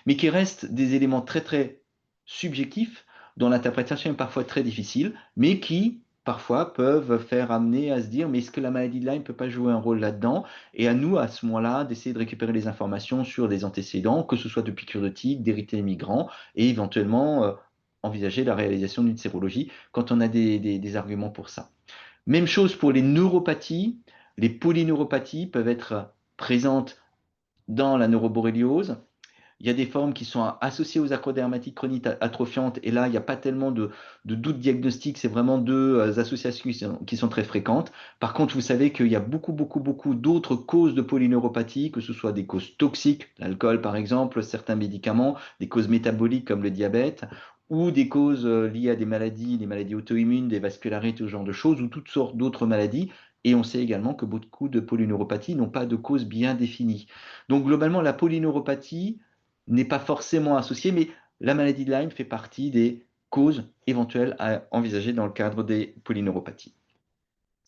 mais qui restent des éléments très, très subjectifs, dont l'interprétation est parfois très difficile, mais qui, parfois, peuvent faire amener à se dire, mais est-ce que la maladie de Lyme ne peut pas jouer un rôle là-dedans? Et à nous, à ce moment-là, d'essayer de récupérer les informations sur des antécédents, que ce soit de piqûres de tigre, d'érythème migrants, et éventuellement envisager la réalisation d'une sérologie quand on a des arguments pour ça. Même chose pour les neuropathies. Les polyneuropathies peuvent être présentes dans la neuroborréliose. Il y a des formes qui sont associées aux acrodermatites chroniques atrophiantes, et là, il n'y a pas tellement de doute diagnostique, c'est vraiment deux associations qui sont très fréquentes. Par contre, vous savez qu'il y a beaucoup, beaucoup, beaucoup d'autres causes de polyneuropathie, que ce soit des causes toxiques, l'alcool par exemple, certains médicaments, des causes métaboliques comme le diabète, ou des causes liées à des maladies auto-immunes, des vascularites, ce genre de choses, ou toutes sortes d'autres maladies. Et on sait également que beaucoup de polyneuropathies n'ont pas de cause bien définie. Donc globalement, la polyneuropathie n'est pas forcément associée, mais la maladie de Lyme fait partie des causes éventuelles à envisager dans le cadre des polyneuropathies.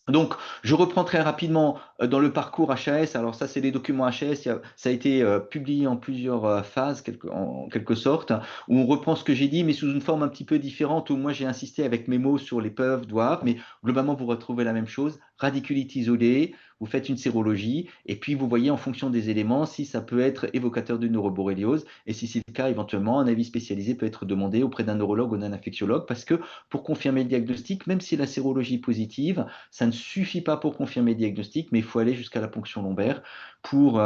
Donc, je reprends très rapidement dans le parcours HAS. Alors ça, c'est les documents HAS. Ça a été publié en plusieurs phases, en quelque sorte, où on reprend ce que j'ai dit, mais sous une forme un petit peu différente, où moi j'ai insisté avec mes mots sur les peuvent, doivent, mais globalement, vous retrouvez la même chose. Radiculite isolée, vous faites une sérologie, et puis vous voyez en fonction des éléments si ça peut être évocateur d'une neuroborréliose, et si c'est le cas, éventuellement, un avis spécialisé peut être demandé auprès d'un neurologue ou d'un infectiologue, parce que pour confirmer le diagnostic, même si la sérologie est positive, ça ne suffit pas pour confirmer le diagnostic, mais il faut aller jusqu'à la ponction lombaire pour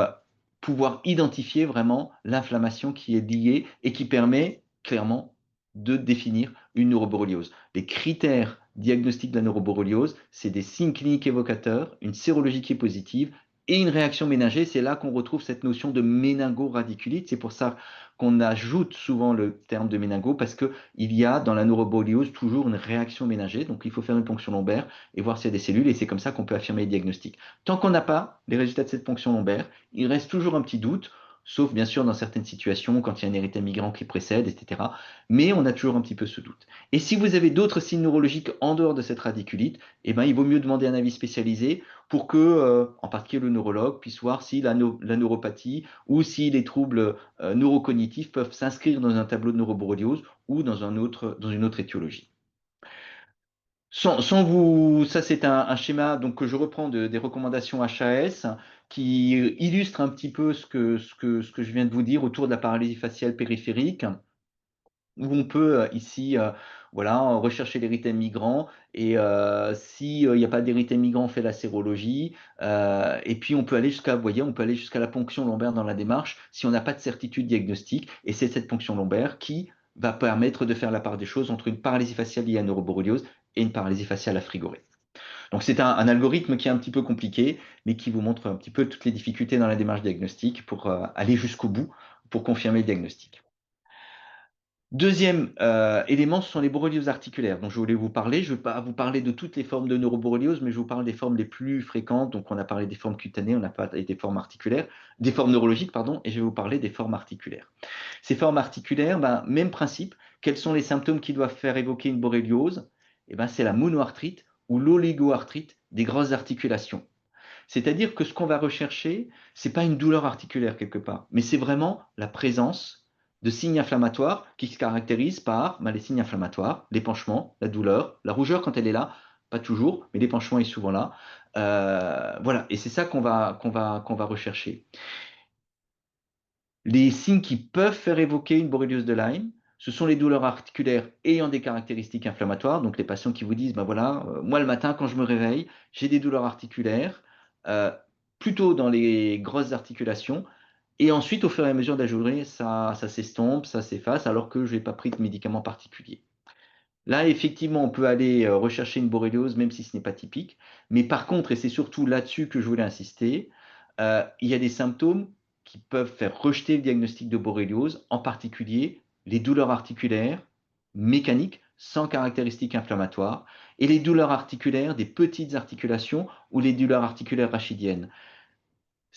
pouvoir identifier vraiment l'inflammation qui est liée et qui permet clairement de définir une neuroborréliose. Les critères diagnostiques de la neuroborréliose, c'est des signes cliniques évocateurs, une sérologie qui est positive et une réaction méningée. C'est là qu'on retrouve cette notion de méningo-radiculite. C'est pour ça qu'on ajoute souvent le terme de méningo, parce qu'il y a dans la neuroborréliose toujours une réaction méningée. Donc il faut faire une ponction lombaire et voir s'il y a des cellules, et c'est comme ça qu'on peut affirmer les diagnostics. Tant qu'on n'a pas les résultats de cette ponction lombaire, il reste toujours un petit doute, sauf bien sûr dans certaines situations, quand il y a un érythème migrant qui précède, etc. Mais on a toujours un petit peu ce doute. Et si vous avez d'autres signes neurologiques en dehors de cette radiculite, eh ben, il vaut mieux demander un avis spécialisé pour que, en particulier le neurologue, puisse voir si la neuropathie ou si les troubles neurocognitifs peuvent s'inscrire dans un tableau de neuroborréliose ou dans une autre étiologie. Sans vous, ça c'est un schéma donc, que je reprends des recommandations HAS qui illustre un petit peu ce que je viens de vous dire autour de la paralysie faciale périphérique, où on peut ici voilà, rechercher l'érythème migrant, et s'il n'y a pas d'érythème migrant, on fait la sérologie, et puis on peut aller jusqu'à, vous voyez, on peut aller jusqu'à la ponction lombaire dans la démarche si on n'a pas de certitude diagnostique, et c'est cette ponction lombaire qui va permettre de faire la part des choses entre une paralysie faciale liée à une neuroborréliose et une paralysie faciale à frigorée. Donc c'est un algorithme qui est un petit peu compliqué, mais qui vous montre un petit peu toutes les difficultés dans la démarche diagnostique pour aller jusqu'au bout, pour confirmer le diagnostic. Deuxième élément, ce sont les borrélioses articulaires dont je voulais vous parler. Je ne vais pas vous parler de toutes les formes de neuroborréliose, mais je vous parle des formes les plus fréquentes. Donc, on a parlé des formes cutanées, on a parlé des formes articulaires, des formes neurologiques, pardon, et je vais vous parler des formes articulaires. Ces formes articulaires, ben, même principe. Quels sont les symptômes qui doivent faire évoquer une borréliose? Eh ben, c'est la monoarthrite ou l'oligoarthrite des grosses articulations. C'est-à-dire que ce qu'on va rechercher, ce n'est pas une douleur articulaire quelque part, mais c'est vraiment la présence de signes inflammatoires qui se caractérisent par les signes inflammatoires, l'épanchement, la douleur, la rougeur quand elle est là, pas toujours, mais l'épanchement est souvent là. Voilà, et c'est ça qu'on va rechercher. Les signes qui peuvent faire évoquer une borréliose de Lyme, ce sont les douleurs articulaires ayant des caractéristiques inflammatoires. Donc les patients qui vous disent, ben voilà, moi le matin quand je me réveille, j'ai des douleurs articulaires, euh, plutôt dans les grosses articulations. Et ensuite, au fur et à mesure de la journée, ça s'estompe, ça s'efface, alors que je n'ai pas pris de médicaments particuliers. Là, effectivement, on peut aller rechercher une borréliose, même si ce n'est pas typique. Mais par contre, et c'est surtout là-dessus que je voulais insister, il y a des symptômes qui peuvent faire rejeter le diagnostic de borréliose, en particulier les douleurs articulaires mécaniques sans caractéristiques inflammatoires et les douleurs articulaires des petites articulations ou les douleurs articulaires rachidiennes.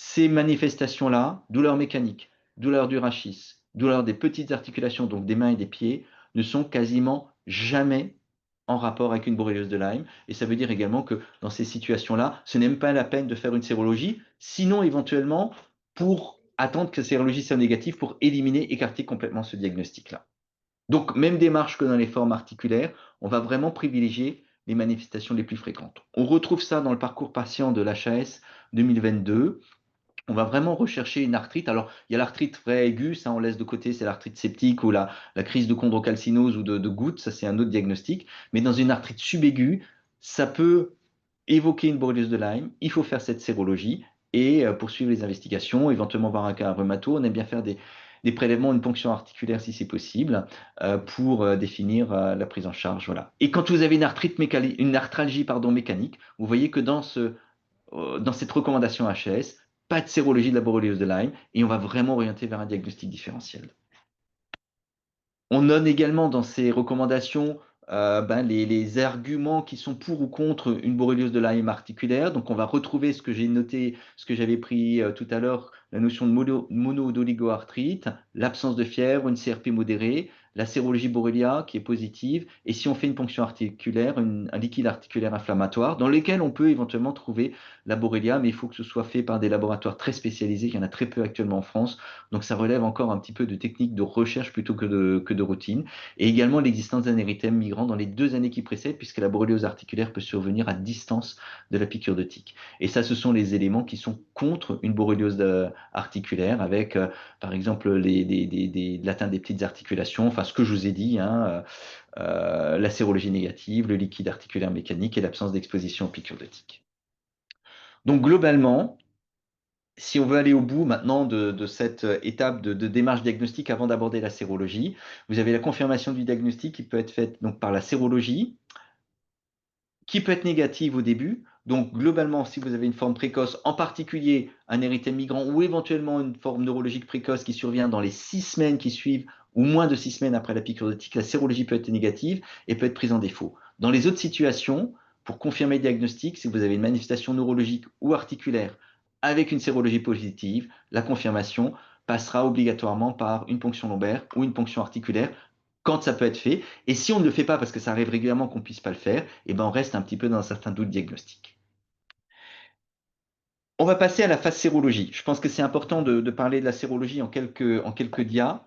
Ces manifestations-là, douleurs mécaniques, douleurs du rachis, douleurs des petites articulations, donc des mains et des pieds, ne sont quasiment jamais en rapport avec une borréliose de Lyme. Et ça veut dire également que dans ces situations-là, ce n'est même pas la peine de faire une sérologie, sinon éventuellement pour attendre que la sérologie soit négative pour éliminer, écarter complètement ce diagnostic-là. Donc, même démarche que dans les formes articulaires, on va vraiment privilégier les manifestations les plus fréquentes. On retrouve ça dans le parcours patient de l'HAS 2022. On va vraiment rechercher une arthrite. Alors, il y a l'arthrite vraie aiguë, ça on laisse de côté, c'est l'arthrite septique ou la crise de chondrocalcinose ou de goutte, ça c'est un autre diagnostic. Mais dans une arthrite subaiguë, ça peut évoquer une borréliose de Lyme. Il faut faire cette sérologie et poursuivre les investigations, éventuellement voir un cas rhumato. On aime bien faire des prélèvements, une ponction articulaire si c'est possible, pour définir la prise en charge. Voilà. Et quand vous avez une arthralgie mécanique, vous voyez que dans cette recommandation HS, pas de sérologie de la borréliose de Lyme et on va vraiment orienter vers un diagnostic différentiel. On donne également dans ces recommandations les arguments qui sont pour ou contre une borréliose de Lyme articulaire. Donc on va retrouver ce que j'ai noté, ce que j'avais pris tout à l'heure, la notion de mono-d'oligoarthrite, l'absence de fièvre, une CRP modérée, la sérologie Borrelia qui est positive, et si on fait une ponction articulaire, un liquide articulaire inflammatoire, dans lequel on peut éventuellement trouver la Borrelia, mais il faut que ce soit fait par des laboratoires très spécialisés, il y en a très peu actuellement en France, donc ça relève encore un petit peu de techniques de recherche plutôt que de routine, et également l'existence d'un érythème migrant dans les 2 années qui précèdent, puisque la borréliose articulaire peut survenir à distance de la piqûre de tique. Et ça, ce sont les éléments qui sont contre une borréliose articulaire, avec par exemple l'atteinte des petites articulations, enfin ce que je vous ai dit, hein, la sérologie négative, le liquide articulaire mécanique et l'absence d'exposition aux piqûres de tique. Donc globalement, si on veut aller au bout maintenant de cette étape de démarche diagnostique avant d'aborder la sérologie, vous avez la confirmation du diagnostic qui peut être faite donc, par la sérologie, qui peut être négative au début. Donc, globalement, si vous avez une forme précoce, en particulier un érythème migrant ou éventuellement une forme neurologique précoce qui survient dans les 6 semaines qui suivent ou moins de 6 semaines après la piqûre de tique, la sérologie peut être négative et peut être prise en défaut. Dans les autres situations, pour confirmer le diagnostic, si vous avez une manifestation neurologique ou articulaire avec une sérologie positive, la confirmation passera obligatoirement par une ponction lombaire ou une ponction articulaire quand ça peut être fait. Et si on ne le fait pas parce que ça arrive régulièrement qu'on ne puisse pas le faire, eh ben on reste un petit peu dans un certain doute diagnostique. On va passer à la phase sérologie. Je pense que c'est important de parler de la sérologie en quelques dias,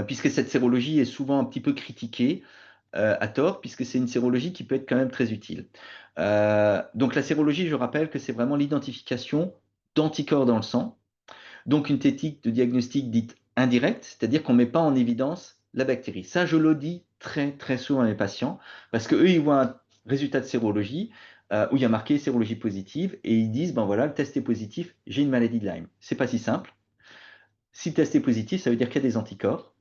puisque cette sérologie est souvent un petit peu critiquée à tort, puisque c'est une sérologie qui peut être quand même très utile. Donc la sérologie, je rappelle que c'est vraiment l'identification d'anticorps dans le sang, donc une technique de diagnostic dite indirecte, c'est-à-dire qu'on ne met pas en évidence la bactérie. Ça, je le dis très très souvent à mes patients, parce qu'eux, ils voient un résultat de sérologie où il y a marqué sérologie positive, et ils disent, ben voilà, le test est positif, j'ai une maladie de Lyme. C'est pas si simple. Si le test est positif, ça veut dire qu'il y a des anticorps.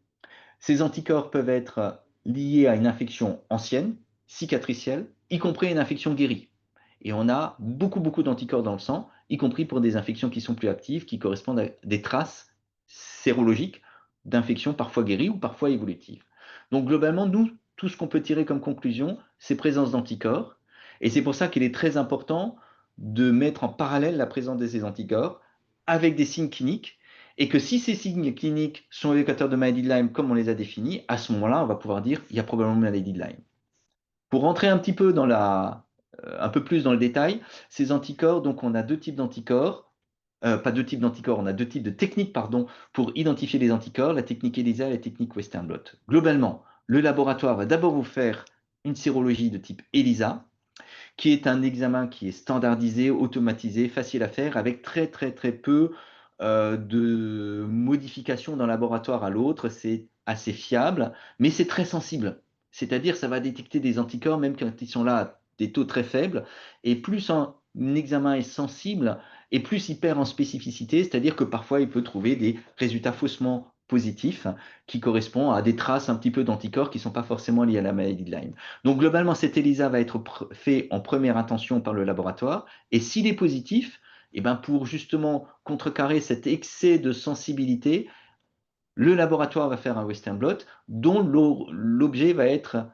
Ces anticorps peuvent être liés à une infection ancienne, cicatricielle, y compris une infection guérie. Et on a beaucoup, beaucoup d'anticorps dans le sang, y compris pour des infections qui sont plus actives, qui correspondent à des traces sérologiques d'infection, parfois guérie ou parfois évolutive. Donc globalement, nous, tout ce qu'on peut tirer comme conclusion, c'est présence d'anticorps. Et c'est pour ça qu'il est très important de mettre en parallèle la présence de ces anticorps avec des signes cliniques, et que si ces signes cliniques sont évocateurs de maladie de Lyme comme on les a définis, à ce moment-là, on va pouvoir dire qu'il y a probablement une maladie de Lyme. Pour rentrer un petit peu un peu plus dans le détail, ces anticorps, donc on a deux types d'anticorps, pas deux types d'anticorps, on a deux types de techniques, pardon, pour identifier les anticorps, la technique ELISA et la technique Western blot. Globalement, le laboratoire va d'abord vous faire une sérologie de type ELISA, qui est un examen qui est standardisé, automatisé, facile à faire, avec très très très peu de modifications d'un laboratoire à l'autre. C'est assez fiable, mais c'est très sensible. C'est-à-dire, ça va détecter des anticorps, même quand ils sont là à des taux très faibles. Et plus un examen est sensible, et plus il perd en spécificité, c'est-à-dire que parfois il peut trouver des résultats faussement positifs qui correspondent à des traces un petit peu d'anticorps qui ne sont pas forcément liées à la maladie de Lyme. Donc globalement, cet ELISA va être fait en première intention par le laboratoire, et s'il est positif, eh ben pour justement contrecarrer cet excès de sensibilité, le laboratoire va faire un Western blot dont l'objet va être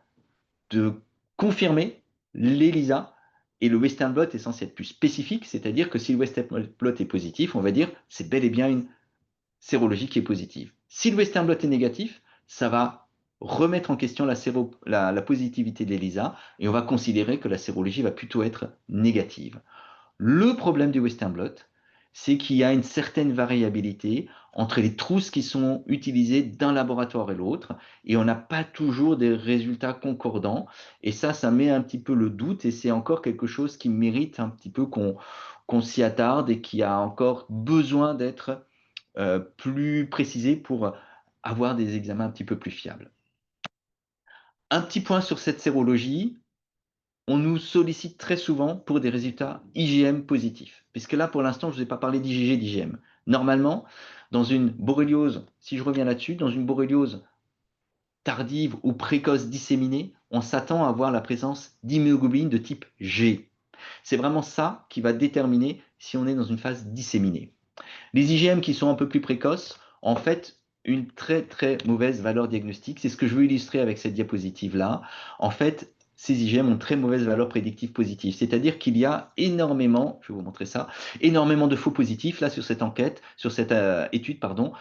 de confirmer l'ELISA, et le Western blot est censé être plus spécifique, c'est-à-dire que si le Western blot est positif, on va dire c'est bel et bien une sérologie qui est positive. Si le Western blot est négatif, ça va remettre en question la positivité de l'ELISA, et on va considérer que la sérologie va plutôt être négative. Le problème du Western blot, c'est qu'il y a une certaine variabilité entre les trousses qui sont utilisées d'un laboratoire et l'autre, et on n'a pas toujours des résultats concordants, et ça met un petit peu le doute, et c'est encore quelque chose qui mérite un petit peu qu'on s'y attarde et qui a encore besoin d'être plus précisé pour avoir des examens un petit peu plus fiables. Un petit point sur cette sérologie, on nous sollicite très souvent pour des résultats IgM positifs, puisque là, pour l'instant, je ne vous ai pas parlé d'IgG, d'IgM. Normalement, dans une borréliose, si je reviens là-dessus, dans une borréliose tardive ou précoce disséminée, on s'attend à avoir la présence d'immunoglobulines de type G. C'est vraiment ça qui va déterminer si on est dans une phase disséminée. Les IgM qui sont un peu plus précoces, en fait, une très très mauvaise valeur diagnostique. C'est ce que je veux illustrer avec cette diapositive-là. En fait, ces IgM ont très mauvaise valeur prédictive positive. C'est-à-dire qu'il y a énormément, je vais vous montrer ça, énormément de faux positifs là sur cette enquête, sur cette étude, pardon.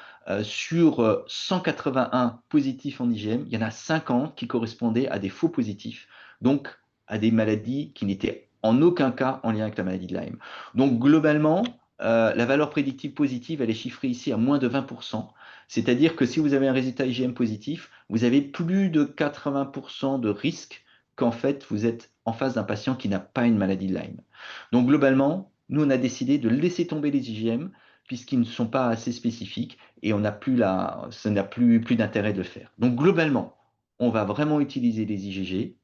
Sur 181 positifs en IgM, il y en a 50 qui correspondaient à des faux positifs, donc à des maladies qui n'étaient en aucun cas en lien avec la maladie de Lyme. Donc globalement, la valeur prédictive positive, elle est chiffrée ici à moins de 20%. C'est-à-dire que si vous avez un résultat IgM positif, vous avez plus de 80% de risque qu'en fait, vous êtes en face d'un patient qui n'a pas une maladie de Lyme. Donc globalement, nous, on a décidé de laisser tomber les IgM puisqu'ils ne sont pas assez spécifiques, et ça n'a plus d'intérêt de le faire. Donc globalement, on va vraiment utiliser les IgG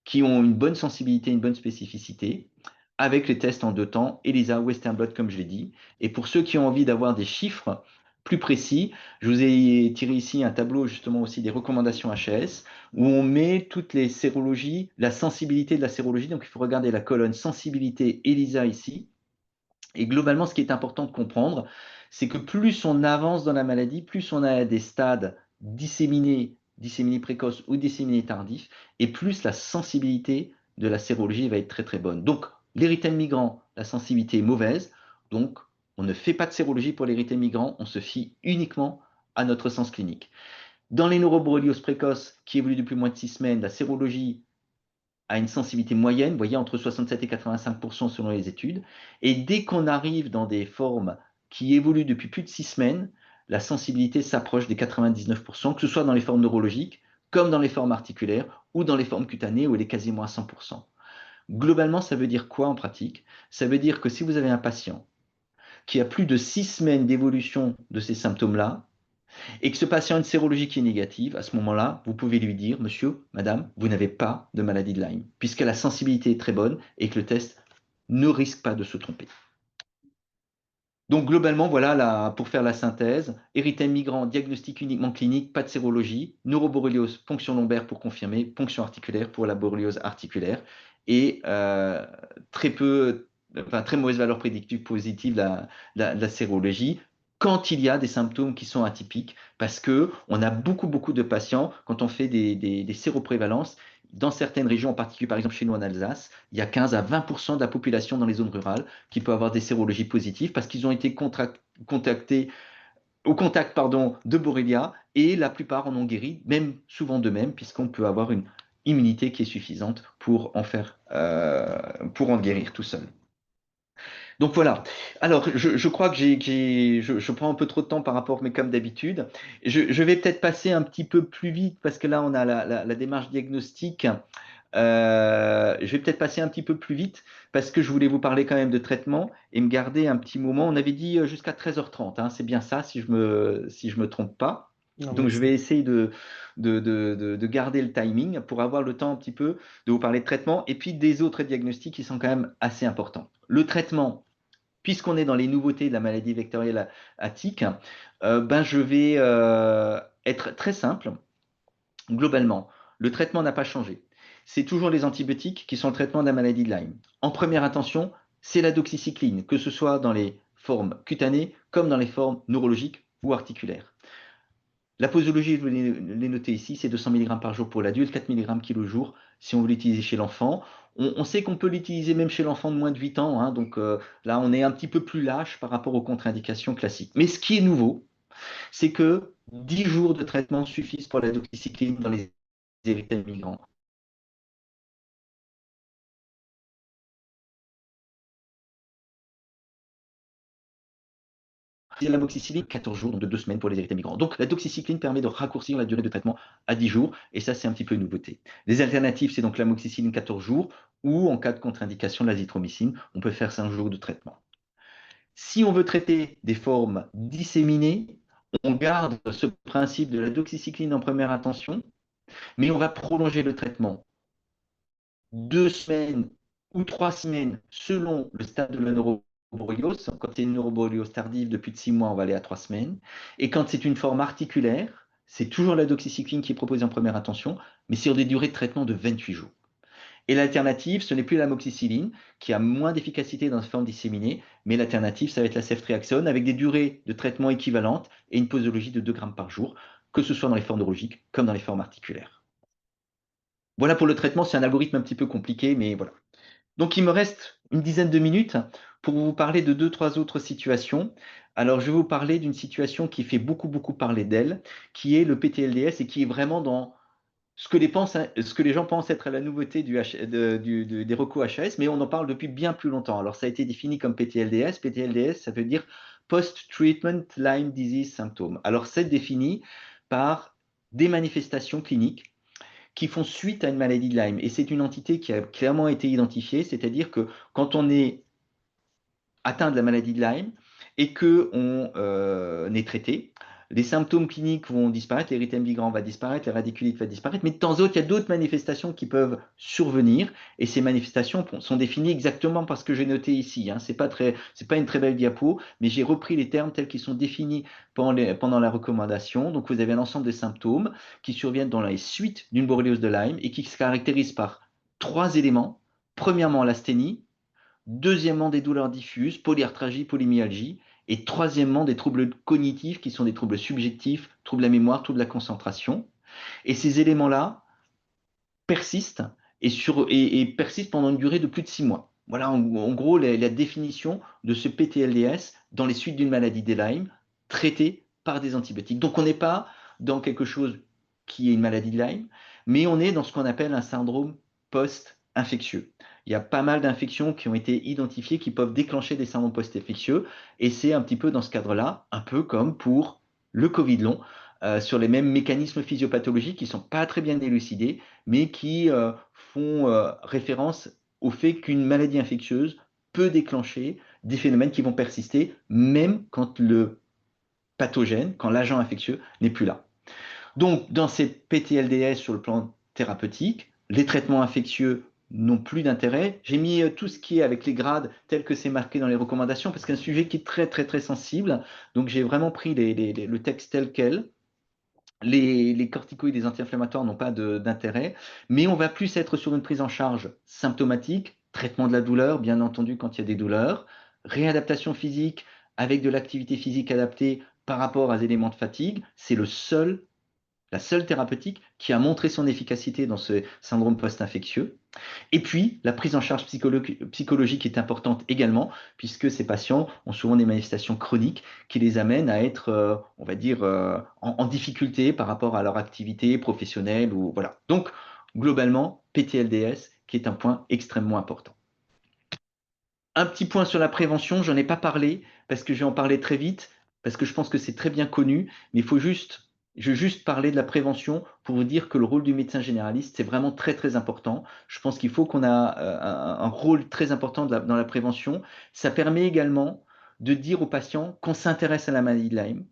qui ont une bonne sensibilité, une bonne spécificité, avec les tests en deux temps, ELISA, Western blot, comme je l'ai dit. Et pour ceux qui ont envie d'avoir des chiffres plus précis, je vous ai tiré ici un tableau justement aussi des recommandations HAS, où on met toutes les sérologies, la sensibilité de la sérologie. Donc il faut regarder la colonne sensibilité ELISA ici. Et globalement, ce qui est important de comprendre, c'est que plus on avance dans la maladie, plus on a des stades disséminés, disséminés précoces ou disséminés tardifs, et plus la sensibilité de la sérologie va être très très bonne. Donc, l'érythème migrant, la sensibilité est mauvaise, donc on ne fait pas de sérologie pour l'érythème migrant, on se fie uniquement à notre sens clinique. Dans les neuroborrélioses précoces qui évoluent depuis moins de 6 semaines, la sérologie à une sensibilité moyenne, vous voyez, entre 67 et 85% selon les études. Et dès qu'on arrive dans des formes qui évoluent depuis plus de 6 semaines, la sensibilité s'approche des 99%, que ce soit dans les formes neurologiques, comme dans les formes articulaires, ou dans les formes cutanées, où elle est quasiment à 100%. Globalement, ça veut dire quoi en pratique? Ça veut dire que si vous avez un patient qui a plus de 6 semaines d'évolution de ces symptômes-là, et que ce patient a une sérologie qui est négative, à ce moment-là, vous pouvez lui dire, monsieur, madame, vous n'avez pas de maladie de Lyme, puisque la sensibilité est très bonne et que le test ne risque pas de se tromper. Donc globalement, voilà, pour faire la synthèse, érythème migrant, diagnostic uniquement clinique, pas de sérologie, neuroborréliose, ponction lombaire pour confirmer, ponction articulaire pour la borréliose articulaire, et très mauvaise valeur prédictive positive de la sérologie, quand il y a des symptômes qui sont atypiques, parce que on a beaucoup de patients, quand on fait des séroprévalences, dans certaines régions, en particulier par exemple chez nous en Alsace, il y a 15 à 20% de la population dans les zones rurales qui peut avoir des sérologies positives parce qu'ils ont été contactés au contact de Borrelia et la plupart en ont guéri, même souvent d'eux-mêmes, puisqu'on peut avoir une immunité qui est suffisante pour en guérir tout seul. Donc voilà. Alors, je crois que je prends un peu trop de temps par rapport, mais comme d'habitude, je vais peut-être passer un petit peu plus vite parce que là, on a la démarche diagnostique. Je vais peut-être passer un petit peu plus vite parce que je voulais vous parler quand même de traitement et me garder un petit moment. On avait dit jusqu'à 13h30, hein, c'est bien ça si je me trompe pas. Non, Donc mais je vais essayer de garder le timing pour avoir le temps un petit peu de vous parler de traitement et puis des autres diagnostics qui sont quand même assez importants. Le traitement, puisqu'on est dans les nouveautés de la maladie vectorielle à tic, ben je vais être très simple. Globalement, le traitement n'a pas changé. C'est toujours les antibiotiques qui sont le traitement de la maladie de Lyme. En première intention, c'est la doxycycline, que ce soit dans les formes cutanées comme dans les formes neurologiques ou articulaires. La posologie, je vous l'ai noté ici, c'est 200 mg par jour pour l'adulte, 4 mg kg jour si on veut l'utiliser chez l'enfant. On sait qu'on peut l'utiliser même chez l'enfant de moins de 8 ans, hein, donc là on est un petit peu plus lâche par rapport aux contre-indications classiques. Mais ce qui est nouveau, c'est que 10 jours de traitement suffisent pour la doxycycline dans les érythèmes migrants. C'est l'amoxicilline, 14 jours, donc de 2 semaines pour les érythèmes migrants. Donc la doxycycline permet de raccourcir la durée de traitement à 10 jours, et ça c'est un petit peu une nouveauté. Les alternatives, c'est donc l'amoxicilline 14 jours, ou en cas de contre-indication, l'azithromycine, on peut faire 5 jours de traitement. Si on veut traiter des formes disséminées, on garde ce principe de la doxycycline en première intention, mais on va prolonger le traitement 2 semaines ou 3 semaines selon le stade de la neuroborreliose. Quand c'est une neuroborreliose tardive de plus de 6 mois, on va aller à 3 semaines. Et quand c'est une forme articulaire, c'est toujours la doxycycline qui est proposée en première intention, mais sur des durées de traitement de 28 jours. Et l'alternative, ce n'est plus l'amoxicilline, qui a moins d'efficacité dans cette forme disséminée, mais l'alternative, ça va être la ceftriaxone, avec des durées de traitement équivalentes et une posologie de 2 grammes par jour, que ce soit dans les formes neurologiques comme dans les formes articulaires. Voilà pour le traitement, c'est un algorithme un petit peu compliqué, mais voilà. Donc, il me reste une dizaine de minutes pour vous parler de 2, 3 autres situations. Alors, je vais vous parler d'une situation qui fait beaucoup parler d'elle, qui est le PTLDS et qui est vraiment dans ce que les gens pensent être la nouveauté des recours HAS, mais on en parle depuis bien plus longtemps. Alors, ça a été défini comme PTLDS. PTLDS, ça veut dire Post-Treatment Lyme Disease Symptom. Alors, c'est défini par des manifestations cliniques qui font suite à une maladie de Lyme. Et c'est une entité qui a clairement été identifiée, c'est-à-dire que quand on est atteint de la maladie de Lyme et qu'on est traité, les symptômes cliniques vont disparaître, l'érythème migrant va disparaître, la radiculite va disparaître, mais de temps en temps, il y a d'autres manifestations qui peuvent survenir, et ces manifestations sont définies exactement par ce que j'ai noté ici. Hein. C'est pas une très belle diapo, mais j'ai repris les termes tels qu'ils sont définis pendant la recommandation. Donc vous avez un ensemble de symptômes qui surviennent dans les suites d'une borréliose de Lyme et qui se caractérisent par 3 éléments. Premièrement, l'asthénie. Deuxièmement, des douleurs diffuses, polyarthralgie, polymyalgie. Et troisièmement, des troubles cognitifs qui sont des troubles subjectifs, troubles de la mémoire, troubles de la concentration. Et ces éléments-là persistent et persistent pendant une durée de plus de 6 mois. Voilà en gros la définition de ce PTLDS dans les suites d'une maladie de Lyme traitée par des antibiotiques. Donc on n'est pas dans quelque chose qui est une maladie de Lyme, mais on est dans ce qu'on appelle un syndrome post-infectieux. Il y a pas mal d'infections qui ont été identifiées qui peuvent déclencher des syndromes post-infectieux, et c'est un petit peu dans ce cadre-là, un peu comme pour le Covid long, sur les mêmes mécanismes physiopathologiques qui ne sont pas très bien élucidés, mais qui font référence au fait qu'une maladie infectieuse peut déclencher des phénomènes qui vont persister, même quand le pathogène, quand l'agent infectieux n'est plus là. Donc, dans ces PTLDS sur le plan thérapeutique, les traitements infectieux n'ont plus d'intérêt. J'ai mis tout ce qui est avec les grades tel que c'est marqué dans les recommandations, parce qu'un sujet qui est très sensible. Donc, j'ai vraiment pris le texte tel quel. Les corticoïdes et les anti-inflammatoires n'ont pas d'intérêt, mais on va plus être sur une prise en charge symptomatique, traitement de la douleur, bien entendu quand il y a des douleurs, réadaptation physique avec de l'activité physique adaptée par rapport à des éléments de fatigue, c'est la seule thérapeutique qui a montré son efficacité dans ce syndrome post-infectieux. Et puis, la prise en charge psychologique est importante également, puisque ces patients ont souvent des manifestations chroniques qui les amènent à être, on va dire, en difficulté par rapport à leur activité professionnelle. Ou, voilà. Donc, globalement, PTLDS, qui est un point extrêmement important. Un petit point sur la prévention, j'en ai pas parlé parce que je vais en parler très vite, parce que je pense que c'est très bien connu, mais je vais juste parler de la prévention pour vous dire que le rôle du médecin généraliste, c'est vraiment très très important. Je pense qu'il faut qu'on a un rôle très important dans la prévention. Ça permet également de dire aux patients qu'on s'intéresse à la maladie de Lyme,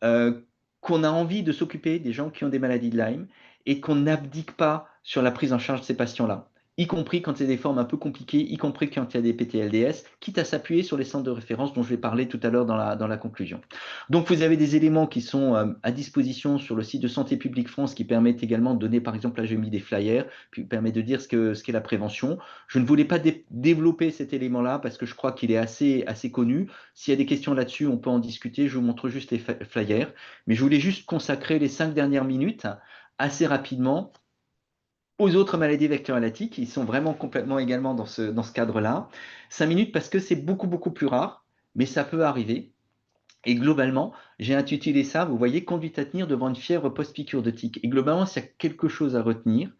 euh, qu'on a envie de s'occuper des gens qui ont des maladies de Lyme et qu'on n'abdique pas sur la prise en charge de ces patients-là, y compris quand c'est des formes un peu compliquées, y compris quand il y a des PTLDS, quitte à s'appuyer sur les centres de référence dont je vais parler tout à l'heure dans la conclusion. Donc vous avez des éléments qui sont à disposition sur le site de Santé publique France qui permettent également de donner, par exemple, là j'ai mis des flyers, qui permettent de dire ce qu'est la prévention. Je ne voulais pas développer cet élément-là parce que je crois qu'il est assez connu. S'il y a des questions là-dessus, on peut en discuter. Je vous montre juste les flyers. Mais je voulais juste consacrer les 5 dernières minutes assez rapidement aux autres maladies vectorielles lactiques, qui sont vraiment complètement également dans ce cadre-là. 5 minutes parce que c'est beaucoup, beaucoup plus rare, mais ça peut arriver. Et globalement, j'ai intitulé ça, vous voyez, conduite à tenir devant une fièvre post-piqûre de tique. Et globalement, s'il y a quelque chose à retenir,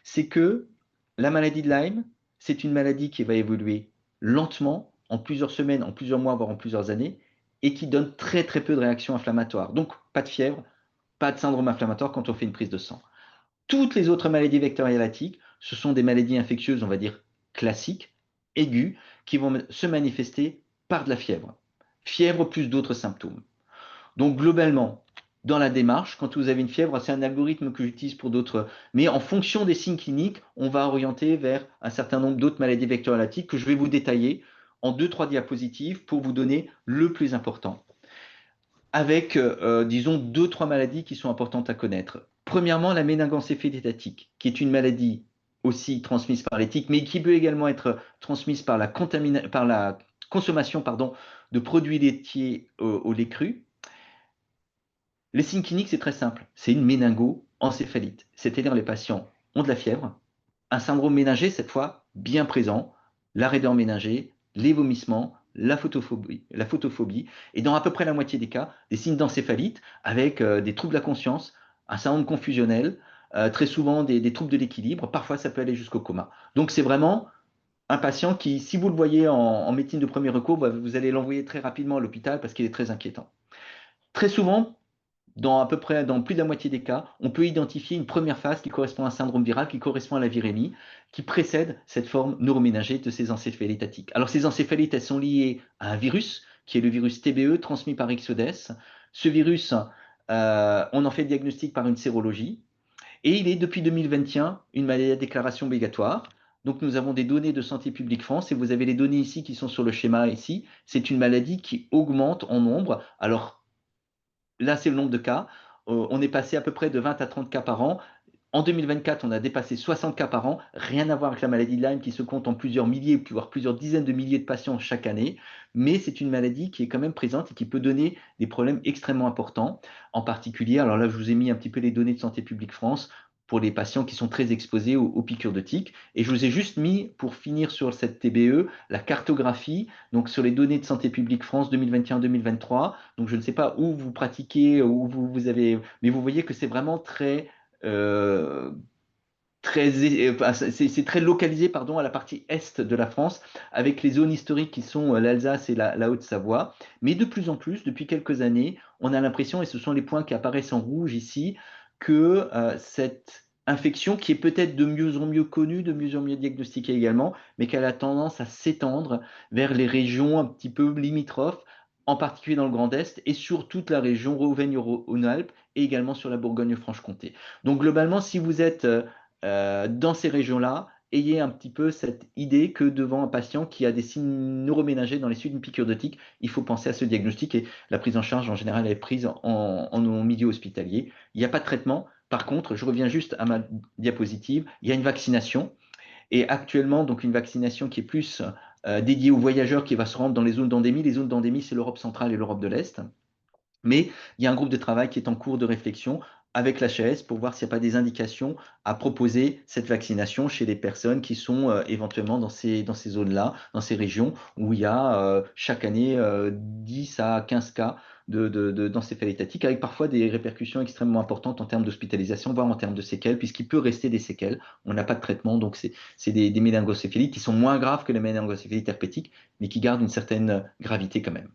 c'est que la maladie de Lyme, c'est une maladie qui va évoluer lentement, en plusieurs semaines, en plusieurs mois, voire en plusieurs années, et qui donne très très peu de réactions inflammatoires. Donc, pas de fièvre, pas de syndrome inflammatoire quand on fait une prise de sang. Toutes les autres maladies vectorielles lactiques, ce sont des maladies infectieuses, on va dire, classiques, aiguës, qui vont se manifester par de la fièvre. Fièvre plus d'autres symptômes. Donc globalement, dans la démarche, quand vous avez une fièvre, c'est un algorithme que j'utilise pour d'autres, mais en fonction des signes cliniques, on va orienter vers un certain nombre d'autres maladies vectorielles lactiques que je vais vous détailler en 2-3 diapositives pour vous donner le plus important. Avec, disons, 2-3 maladies qui sont importantes à connaître. Premièrement, la méningoencéphalite étatique, qui est une maladie aussi transmise par les tiques, mais qui peut également être transmise par par la consommation de produits laitiers au lait cru. Les signes cliniques, c'est très simple. C'est une méningoencéphalite. C'est-à-dire les patients ont de la fièvre, un syndrome méningé, cette fois, bien présent, la raideur méningée, les vomissements, la photophobie, et dans à peu près la moitié des cas, des signes d'encéphalite avec des troubles de la conscience, un syndrome confusionnel, très souvent des troubles de l'équilibre, parfois ça peut aller jusqu'au coma. Donc c'est vraiment un patient qui, si vous le voyez en médecine de premier recours, vous allez l'envoyer très rapidement à l'hôpital parce qu'il est très inquiétant. Très souvent, dans plus de la moitié des cas, on peut identifier une première phase qui correspond à un syndrome viral, qui correspond à la virémie, qui précède cette forme neuroménagée de ces encéphalites à tiques. Alors, ces encéphalites, elles sont liées à un virus, qui est le virus TBE, transmis par Ixodes. Ce virus, on en fait le diagnostic par une sérologie, et il est, depuis 2021, une maladie à déclaration obligatoire. Donc, nous avons des données de Santé publique France, et vous avez les données ici qui sont sur le schéma ici. C'est une maladie qui augmente en nombre. Alors, là, c'est le nombre de cas. On est passé à peu près de 20 à 30 cas par an. En 2024, on a dépassé 60 cas par an. Rien à voir avec la maladie de Lyme qui se compte en plusieurs milliers, voire plusieurs dizaines de milliers de patients chaque année. Mais c'est une maladie qui est quand même présente et qui peut donner des problèmes extrêmement importants. En particulier, alors là, je vous ai mis un petit peu les données de Santé publique France pour les patients qui sont très exposés aux piqûres de tiques. Et je vous ai juste mis, pour finir sur cette TBE, la cartographie, donc sur les données de Santé publique France 2021-2023. Donc je ne sais pas où vous pratiquez, où vous avez, mais vous voyez que c'est vraiment euh, c'est très localisé pardon, à la partie est de la France, avec les zones historiques qui sont l'Alsace et la Haute-Savoie. Mais de plus en plus, depuis quelques années, on a l'impression, et ce sont les points qui apparaissent en rouge ici, que cette infection, qui est peut-être de mieux en mieux connue, de mieux en mieux diagnostiquée également, mais qu'elle a tendance à s'étendre vers les régions un petit peu limitrophes, en particulier dans le Grand Est, et sur toute la région Auvergne-Rhône-Alpes, et également sur la Bourgogne-Franche-Comté. Donc globalement, si vous êtes dans ces régions-là, ayez un petit peu cette idée que devant un patient qui a des signes neuroménagés dans les suites d'une piqûre de tique, il faut penser à ce diagnostic et la prise en charge en général est prise en milieu hospitalier. Il n'y a pas de traitement. Par contre, je reviens juste à ma diapositive, il y a une vaccination et actuellement, donc une vaccination qui est plus dédié aux voyageurs qui va se rendre dans les zones d'endémie. Les zones d'endémie, c'est l'Europe centrale et l'Europe de l'Est. Mais il y a un groupe de travail qui est en cours de réflexion avec l'HAS pour voir s'il n'y a pas des indications à proposer cette vaccination chez les personnes qui sont éventuellement dans ces zones-là, dans ces régions où il y a chaque année 10 à 15 cas d'encéphalite étatique, avec parfois des répercussions extrêmement importantes en termes d'hospitalisation, voire en termes de séquelles, puisqu'il peut rester des séquelles. On n'a pas de traitement, donc c'est des méningocéphalites qui sont moins graves que les méningocéphalites herpétiques, mais qui gardent une certaine gravité quand même.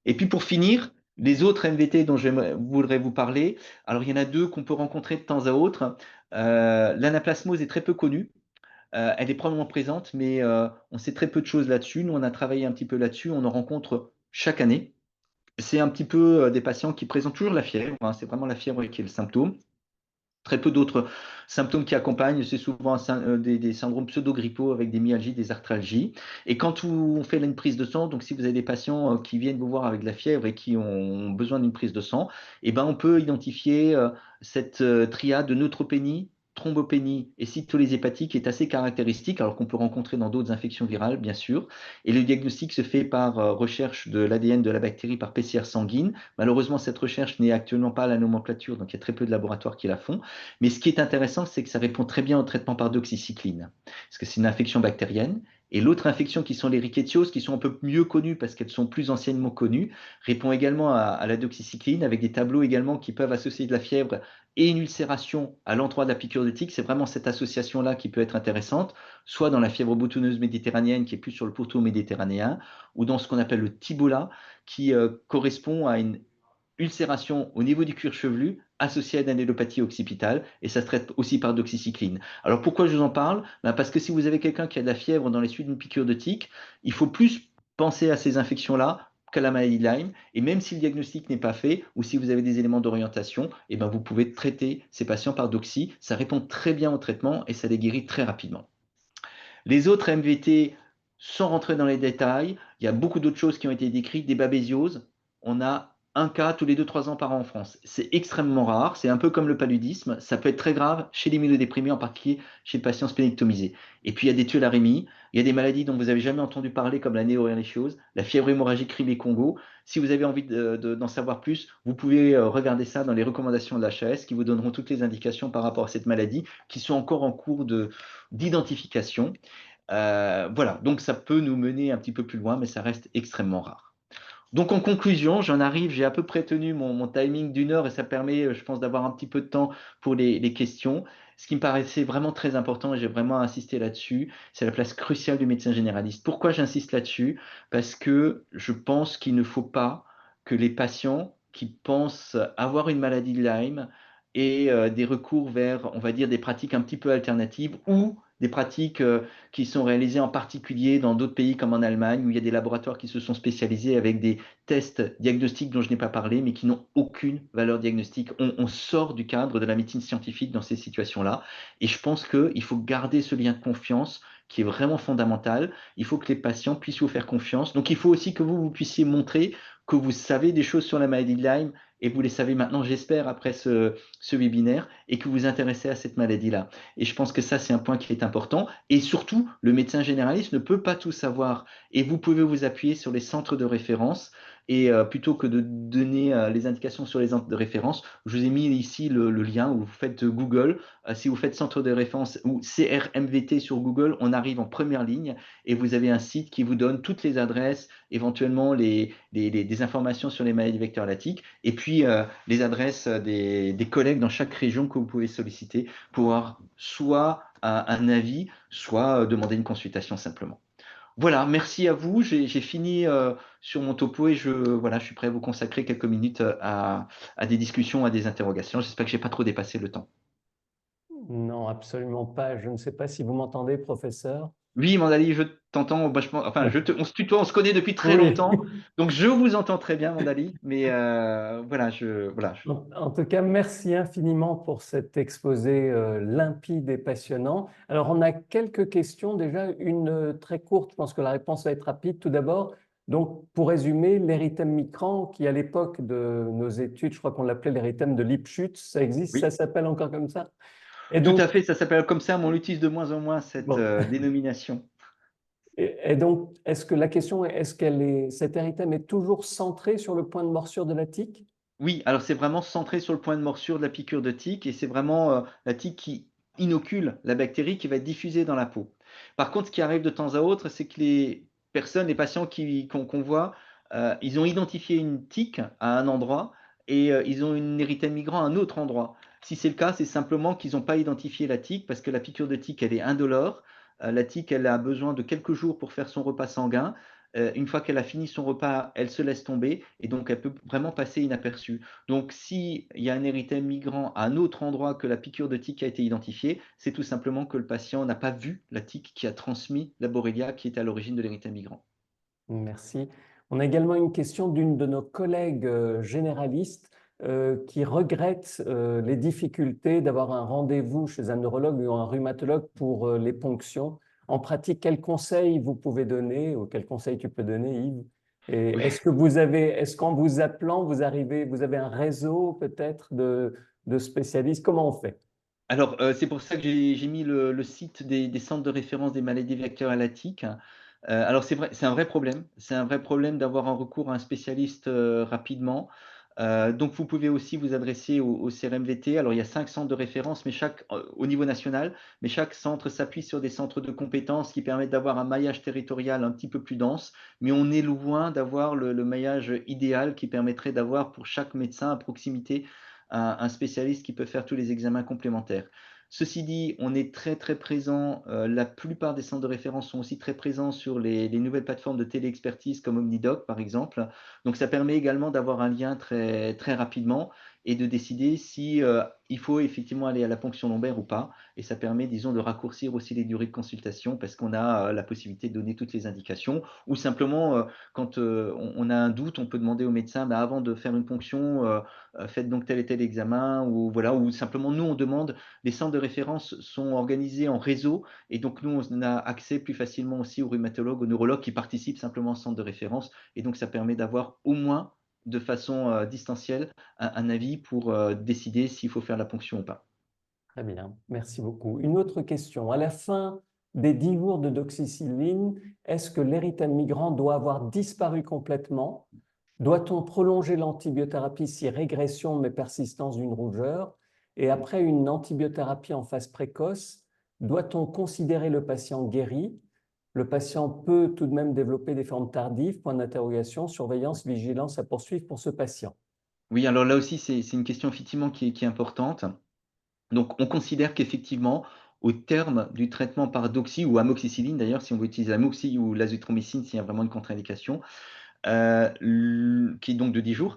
Et puis pour finir, les autres MVT dont je voudrais vous parler, alors il y en a deux qu'on peut rencontrer de temps à autre. L'anaplasmose est très peu connue. Elle est probablement présente, mais on sait très peu de choses là-dessus. Nous, on a travaillé un petit peu là-dessus. On en rencontre chaque année. C'est un petit peu des patients qui présentent toujours la fièvre, hein. C'est vraiment la fièvre qui est le symptôme. Très peu d'autres symptômes qui accompagnent, c'est souvent des syndromes pseudo-grippaux avec des myalgies, des arthralgies. Et quand on fait une prise de sang, donc si vous avez des patients qui viennent vous voir avec de la fièvre et qui ont besoin d'une prise de sang, eh ben on peut identifier cette triade de neutropénie, thrombopénie et cytolyse hépatique qui est assez caractéristique, alors qu'on peut rencontrer dans d'autres infections virales, bien sûr. Et le diagnostic se fait par recherche de l'ADN de la bactérie par PCR sanguine. Malheureusement, cette recherche n'est actuellement pas à la nomenclature, donc il y a très peu de laboratoires qui la font. Mais ce qui est intéressant, c'est que ça répond très bien au traitement par doxycycline, parce que c'est une infection bactérienne. Et l'autre infection, qui sont les rickétsioses, qui sont un peu mieux connues parce qu'elles sont plus anciennement connues, répond également à la doxycycline, avec des tableaux également qui peuvent associer de la fièvre et une ulcération à l'endroit de la piqûre de tique. C'est vraiment cette association-là qui peut être intéressante, soit dans la fièvre boutonneuse méditerranéenne, qui est plus sur le pourtour méditerranéen, ou dans ce qu'on appelle le tibola, qui correspond à une ulcération au niveau du cuir chevelu associée à une adénopathie occipitale, et ça se traite aussi par doxycycline. Alors pourquoi je vous en parle? Ben parce que si vous avez quelqu'un qui a de la fièvre dans les suites d'une piqûre de tique, il faut plus penser à ces infections-là qu'à la maladie de Lyme, et même si le diagnostic n'est pas fait, ou si vous avez des éléments d'orientation, eh ben vous pouvez traiter ces patients par doxy, ça répond très bien au traitement et ça les guérit très rapidement. Les autres MVT, sans rentrer dans les détails, il y a beaucoup d'autres choses qui ont été décrites, des babésioses. On a un cas tous les 2-3 ans par an en France. C'est extrêmement rare, c'est un peu comme le paludisme, ça peut être très grave chez les immunodéprimés, en particulier chez le patient splénictomisé. Et puis il y a des tualarémies, il y a des maladies dont vous n'avez jamais entendu parler comme la néohéréchiose, la fièvre hémorragique Crimée-Congo. Si vous avez envie d'en savoir plus, vous pouvez regarder ça dans les recommandations de l'HAS qui vous donneront toutes les indications par rapport à cette maladie qui sont encore en cours d'identification. Voilà, donc ça peut nous mener un petit peu plus loin, mais ça reste extrêmement rare. Donc en conclusion, j'en arrive, j'ai à peu près tenu mon timing d'une heure et ça permet, je pense, d'avoir un petit peu de temps pour les questions. Ce qui me paraissait vraiment très important, et j'ai vraiment insisté là-dessus, c'est la place cruciale du médecin généraliste. Pourquoi j'insiste là-dessus? Parce que je pense qu'il ne faut pas que les patients qui pensent avoir une maladie de Lyme aient des recours vers, on va dire, des pratiques un petit peu alternatives ou des pratiques qui sont réalisées en particulier dans d'autres pays comme en Allemagne, où il y a des laboratoires qui se sont spécialisés avec des tests diagnostiques dont je n'ai pas parlé, mais qui n'ont aucune valeur diagnostique. On sort du cadre de la médecine scientifique dans ces situations-là. Et je pense qu'il faut garder ce lien de confiance qui est vraiment fondamental. Il faut que les patients puissent vous faire confiance. Donc il faut aussi que vous puissiez montrer que vous savez des choses sur la maladie de Lyme, et vous les savez maintenant, j'espère, après ce webinaire, et que vous vous intéressez à cette maladie-là. Et je pense que ça, c'est un point qui est important. Et surtout, le médecin généraliste ne peut pas tout savoir. Et vous pouvez vous appuyer sur les centres de référence. Et plutôt que de donner les indications sur les centres de référence, je vous ai mis ici le lien où vous faites Google. Si vous faites centre de référence ou CRMVT sur Google, on arrive en première ligne et vous avez un site qui vous donne toutes les adresses, éventuellement des informations sur les maladies vecteurs lactiques, et puis les adresses des collègues dans chaque région que vous pouvez solliciter pour avoir soit un avis, soit demander une consultation simplement. Voilà, merci à vous. J'ai fini sur mon topo et voilà, je suis prêt à vous consacrer quelques minutes à des discussions, à des interrogations. J'espère que je n'ai pas trop dépassé le temps. Non, absolument pas. Je ne sais pas si vous m'entendez, professeur. Oui, Mandali, je t'entends. Enfin, on se tutoie, on se connaît depuis très Oui. longtemps, donc je vous entends très bien, Mandali. Mais voilà, En tout cas, merci infiniment pour cet exposé limpide et passionnant. Alors, on a quelques questions. Déjà, une très courte, je pense que la réponse va être rapide. Tout d'abord, donc, pour résumer, l'érythème migrant, qui à l'époque de nos études, je crois qu'on l'appelait l'érythème de Lipschutz, ça existe, ça oui, s'appelle encore comme ça? Et tout donc, à fait. Ça s'appelle comme ça, mais on utilise de moins en moins cette bon, dénomination. Et donc, est-ce que la question est, cet érythème est toujours centré sur le point de morsure de la tique? Oui, alors c'est vraiment centré sur le point de morsure de la piqûre de tique et c'est vraiment, la tique qui inocule la bactérie qui va être diffusée dans la peau. Par contre, ce qui arrive de temps à autre, c'est que les patients qu'on voit, ils ont identifié une tique à un endroit et ils ont une érythème migrant à un autre endroit. Si c'est le cas, c'est simplement qu'ils n'ont pas identifié la tique parce que la piqûre de tique, elle est indolore. La tique, elle a besoin de quelques jours pour faire son repas sanguin. Une fois qu'elle a fini son repas, elle se laisse tomber et donc elle peut vraiment passer inaperçue. Donc s'il y a un érythème migrant à un autre endroit que la piqûre de tique a été identifiée, c'est tout simplement que le patient n'a pas vu la tique qui a transmis la Borrelia qui était à l'origine de l'érythème migrant. Merci. On a également une question d'une de nos collègues généralistes qui regrette les difficultés d'avoir un rendez-vous chez un neurologue ou un rhumatologue pour les ponctions. En pratique, quels conseils vous pouvez donner ou quels conseils tu peux donner, Yves? Et Oui. est-ce qu'en vous appelant, vous avez un réseau peut-être de spécialistes? Comment on fait? Alors, c'est pour ça que j'ai mis le site des centres de référence des maladies vecteurs à la tique. Alors c'est vrai, c'est un vrai problème. C'est un vrai problème d'avoir un recours à un spécialiste, rapidement. Donc vous pouvez aussi vous adresser au CRMVT. Alors il y a 5 centres de référence, mais au niveau national, mais chaque centre s'appuie sur des centres de compétences qui permettent d'avoir un maillage territorial un petit peu plus dense, mais on est loin d'avoir le maillage idéal qui permettrait d'avoir pour chaque médecin à proximité un spécialiste qui peut faire tous les examens complémentaires. Ceci dit, on est très très présent, la plupart des centres de référence sont aussi très présents sur les nouvelles plateformes de téléexpertise comme OmniDoc par exemple. Donc ça permet également d'avoir un lien très, très rapidement et de décider si il faut effectivement aller à la ponction lombaire ou pas. Et ça permet, disons, de raccourcir aussi les durées de consultation parce qu'on a la possibilité de donner toutes les indications ou simplement quand on a un doute, on peut demander au médecin bah, avant de faire une ponction, faites donc tel et tel examen ou voilà, ou simplement nous on demande, les centres de référence sont organisés en réseau et donc nous on a accès plus facilement aussi aux rhumatologues, aux neurologues qui participent simplement au centre de référence et donc ça permet d'avoir au moins de façon distancielle un avis pour décider s'il faut faire la ponction ou pas. Très bien, merci beaucoup. Une autre question. À la fin des 10 jours de doxycycline, est-ce que l'érythème migrant doit avoir disparu complètement? Doit-on prolonger l'antibiothérapie si régression mais persistance d'une rougeur? Et après une antibiothérapie en phase précoce, doit-on considérer le patient guéri? Le patient peut tout de même développer des formes tardives, point d'interrogation, surveillance, vigilance à poursuivre pour ce patient. Oui, alors là aussi c'est une question effectivement qui est importante. Donc on considère qu'effectivement, au terme du traitement par doxy ou amoxicilline d'ailleurs, si on veut utiliser l'amoxy ou l'azithromycine s'il y a vraiment une contre-indication, qui est donc de 10 jours.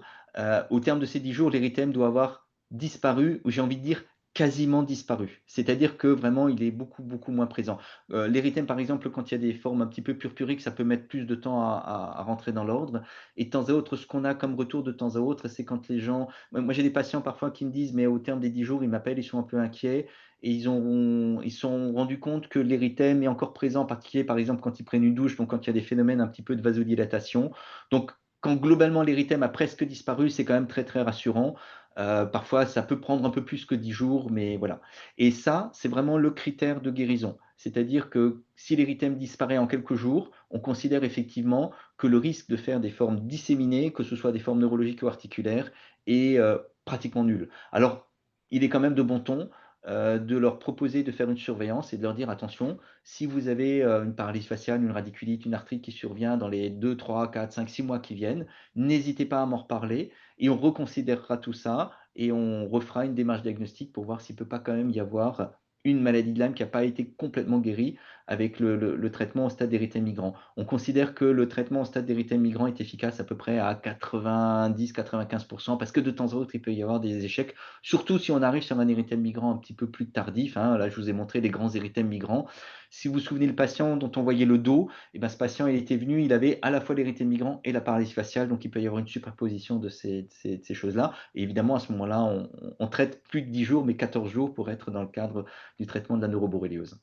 Au terme de ces 10 jours, l'érythème doit avoir disparu, ou j'ai envie de dire quasiment disparu. C'est-à-dire que vraiment, il est beaucoup, beaucoup moins présent. L'érythème, par exemple, quand il y a des formes un petit peu purpuriques, ça peut mettre plus de temps à rentrer dans l'ordre. Et de temps à autre, ce qu'on a comme retour de temps à autre, c'est quand les gens... Moi, j'ai des patients parfois qui me disent, mais au terme des 10 jours, ils m'appellent, ils sont un peu inquiets. Et ils se sont rendus compte que l'érythème est encore présent, en particulier, par exemple, quand ils prennent une douche, donc quand il y a des phénomènes un petit peu de vasodilatation. Donc, quand globalement l'érythème a presque disparu, c'est quand même très très rassurant. Parfois, ça peut prendre un peu plus que 10 jours, mais voilà. Et ça, c'est vraiment le critère de guérison. C'est-à-dire que si l'érythème disparaît en quelques jours, on considère effectivement que le risque de faire des formes disséminées, que ce soit des formes neurologiques ou articulaires, est pratiquement nul. Alors, il est quand même de bon ton de leur proposer de faire une surveillance et de leur dire attention, si vous avez une paralysie faciale, une radiculite, une arthrite qui survient dans les 2, 3, 4, 5, 6 mois qui viennent, n'hésitez pas à m'en reparler et on reconsidérera tout ça et on refera une démarche diagnostique pour voir s'il ne peut pas quand même y avoir une maladie de Lyme qui n'a pas été complètement guérie avec le traitement au stade d'érythème migrant. On considère que le traitement au stade d'érythème migrant est efficace à peu près à 90-95% parce que de temps en temps, il peut y avoir des échecs, surtout si on arrive sur un érythème migrant un petit peu plus tardif. Hein. Là, je vous ai montré les grands érythèmes migrants. Si vous vous souvenez le patient dont on voyait le dos, eh ben, ce patient, il était venu, il avait à la fois l'érythème migrant et la paralysie faciale, donc il peut y avoir une superposition de ces choses-là. Et évidemment, à ce moment-là, on traite plus de 10 jours, mais 14 jours pour être dans le cadre du traitement de la neuroborréliose.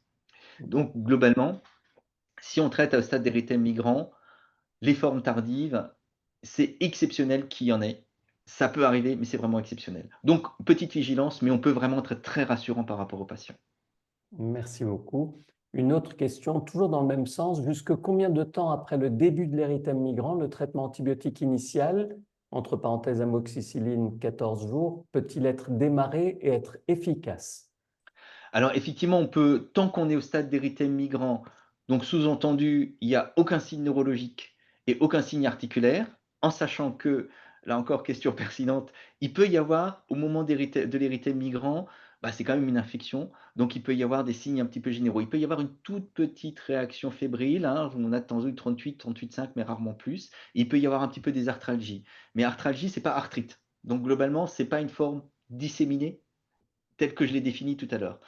Donc, globalement, si on traite au stade d'érythème migrant, les formes tardives, c'est exceptionnel qu'il y en ait. Ça peut arriver, mais c'est vraiment exceptionnel. Donc, petite vigilance, mais on peut vraiment être très rassurant par rapport aux patients. Merci beaucoup. Une autre question, toujours dans le même sens, jusque combien de temps après le début de l'érythème migrant, le traitement antibiotique initial, entre parenthèses amoxicilline 14 jours, peut-il être démarré et être efficace? Alors effectivement, on peut, tant qu'on est au stade d'érythème migrant, donc sous-entendu, il n'y a aucun signe neurologique et aucun signe articulaire, en sachant que, là encore, question pertinente, il peut y avoir, au moment de l'érythème migrant, bah, c'est quand même une infection, donc il peut y avoir des signes un petit peu généraux. Il peut y avoir une toute petite réaction fébrile, hein, on a de temps en temps 38, 38,5, mais rarement plus. Il peut y avoir un petit peu des arthralgies. Mais arthralgie, c'est pas arthrite. Donc globalement, c'est pas une forme disséminée telle que je l'ai définie tout à l'heure.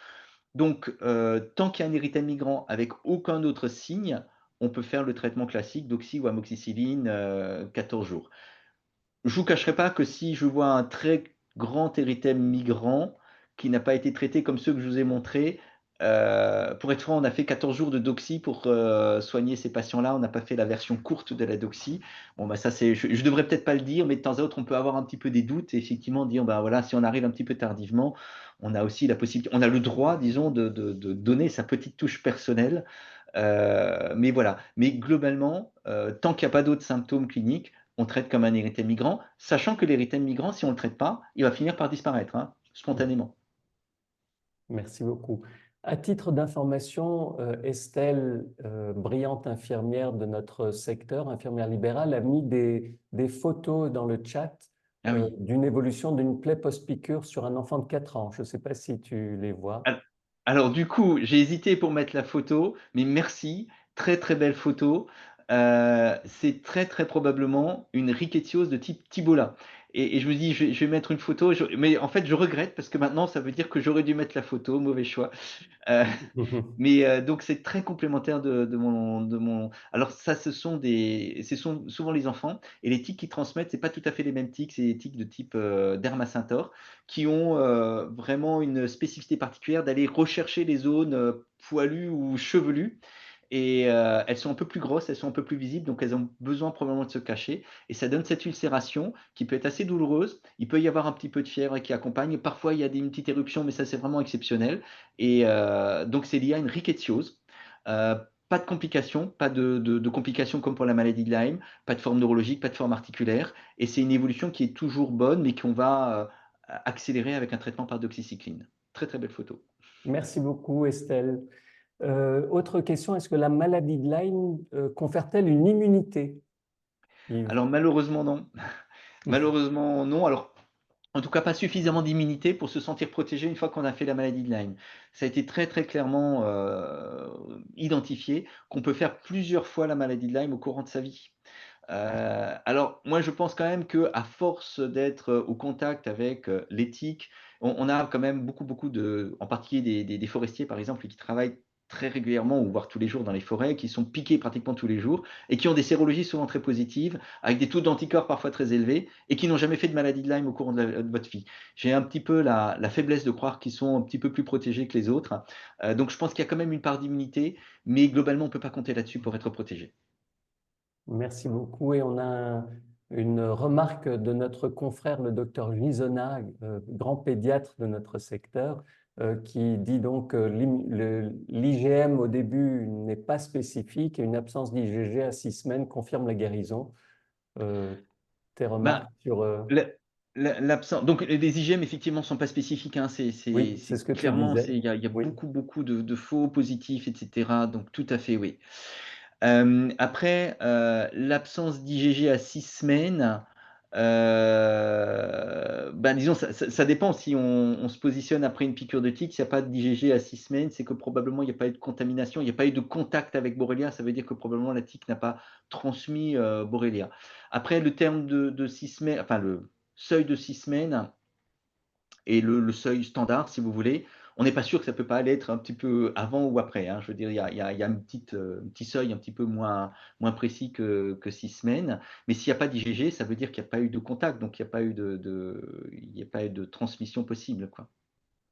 Donc, tant qu'il y a un érythème migrant avec aucun autre signe, on peut faire le traitement classique d'oxy ou amoxicilline 14 jours. Je ne vous cacherai pas que si je vois un très grand érythème migrant qui n'a pas été traité comme ceux que je vous ai montrés, pour être franc, on a fait 14 jours de doxy pour soigner ces patients-là. On n'a pas fait la version courte de la doxy. Bon, bah, ça, je ne devrais peut-être pas le dire, mais de temps à autre, on peut avoir un petit peu des doutes et effectivement dire, bah, voilà, si on arrive un petit peu tardivement, on a aussi la possibilité, on a le droit, disons, de donner sa petite touche personnelle. Mais voilà. Mais globalement, tant qu'il n'y a pas d'autres symptômes cliniques, on traite comme un érythème migrant, sachant que l'érythème migrant, si on ne le traite pas, il va finir par disparaître, hein, spontanément. Merci beaucoup. À titre d'information, Estelle, brillante infirmière de notre secteur, infirmière libérale, a mis des photos dans le chat Ah oui. d'une évolution d'une plaie post-piqûre sur un enfant de 4 ans. Je ne sais pas si tu les vois. Al- Alors, du coup, j'ai hésité pour mettre la photo, mais merci. Très, très belle photo. C'est très, très probablement une rickettsiose de type Tibola. Et je me dis, je vais mettre une photo, mais en fait, je regrette parce que maintenant, ça veut dire que j'aurais dû mettre la photo. Mauvais choix. Euh, Mais donc c'est très complémentaire de mon. Alors ça, souvent les enfants et les tiques qui transmettent, c'est pas tout à fait les mêmes tiques, c'est des tiques de type Dermacentor qui ont vraiment une spécificité particulière d'aller rechercher les zones poilues ou chevelues. Et elles sont un peu plus grosses, elles sont un peu plus visibles, donc elles ont besoin probablement de se cacher. Et ça donne cette ulcération qui peut être assez douloureuse. Il peut y avoir un petit peu de fièvre qui accompagne. Parfois, il y a une petite éruption, mais ça, c'est vraiment exceptionnel. Et donc, c'est lié à une rickettsiose. Euh, pas de complications, pas de complications comme pour la maladie de Lyme, pas de forme neurologique, pas de forme articulaire. Et c'est une évolution qui est toujours bonne, mais qu'on va accélérer avec un traitement par doxycycline. Très, très belle photo. Merci beaucoup, Estelle. Autre question, est-ce que la maladie de Lyme confère-t-elle une immunité, Yves? Alors, malheureusement, non. Malheureusement, non. Alors, en tout cas, pas suffisamment d'immunité pour se sentir protégé une fois qu'on a fait la maladie de Lyme. Ça a été très très clairement identifié qu'on peut faire plusieurs fois la maladie de Lyme au courant de sa vie. Alors, moi, je pense quand même que à force d'être au contact avec l'éthique, on a quand même beaucoup en particulier des forestiers, par exemple, qui travaillent très régulièrement ou voire tous les jours dans les forêts, qui sont piqués pratiquement tous les jours et qui ont des sérologies souvent très positives, avec des taux d'anticorps parfois très élevés et qui n'ont jamais fait de maladie de Lyme au cours de votre vie. J'ai un petit peu la faiblesse de croire qu'ils sont un petit peu plus protégés que les autres. Donc, je pense qu'il y a quand même une part d'immunité, mais globalement, on ne peut pas compter là-dessus pour être protégé. Merci beaucoup. Et on a une remarque de notre confrère, le docteur Gisona, grand pédiatre de notre secteur, qui dit donc que l'IgM au début n'est pas spécifique et une absence d'IgG à 6 semaines confirme la guérison. Euh, Tes Ben, remarques sur... La- donc les IgM effectivement sont pas spécifiques, hein, Oui, c'est ce que tu clairement disais. il y a Oui. beaucoup de faux positifs, etc. Donc tout à fait oui. Après l'absence d'IgG à 6 semaines, ben disons ça dépend si on se positionne après une piqûre de tique, s'il n'y a pas d'IgG à 6 semaines, c'est que probablement il n'y a pas eu de contamination, il n'y a pas eu de contact avec Borrelia, ça veut dire que probablement la tique n'a pas transmis Borrelia. Après le terme de 6 semaines, enfin le seuil de 6 semaines et le seuil standard, si vous voulez. On n'est pas sûr que ça ne peut pas aller être un petit peu avant ou après, hein. Je veux dire, il y a un petit seuil un petit peu moins précis que 6 semaines. Mais s'il n'y a pas d'IgG, ça veut dire qu'il n'y a pas eu de contact, donc il n'y a pas eu il y a pas eu de transmission possible, quoi.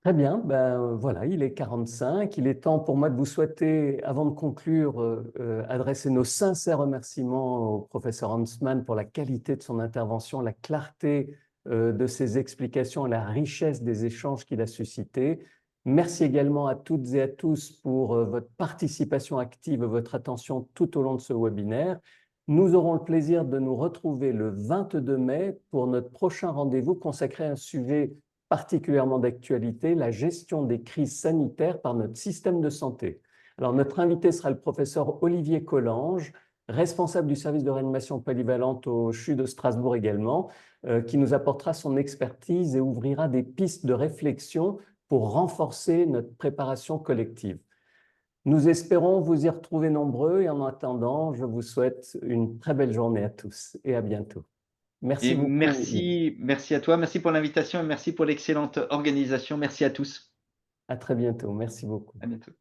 Très bien, ben, voilà, il est 45. Il est temps pour moi de vous souhaiter, avant de conclure, adresser nos sincères remerciements au professeur Hansmann pour la qualité de son intervention, la clarté de ses explications et la richesse des échanges qu'il a suscités. Merci également à toutes et à tous pour votre participation active et votre attention tout au long de ce webinaire. Nous aurons le plaisir de nous retrouver le 22 mai pour notre prochain rendez-vous consacré à un sujet particulièrement d'actualité, la gestion des crises sanitaires par notre système de santé. Alors, notre invité sera le professeur Olivier Collange, responsable du service de réanimation polyvalente au CHU de Strasbourg également, qui nous apportera son expertise et ouvrira des pistes de réflexion pour renforcer notre préparation collective. Nous espérons vous y retrouver nombreux et en attendant, je vous souhaite une très belle journée à tous et à bientôt. Merci Et beaucoup, Yves. merci à toi, merci pour l'invitation et merci pour l'excellente organisation. Merci à tous. À très bientôt. Merci beaucoup. À bientôt.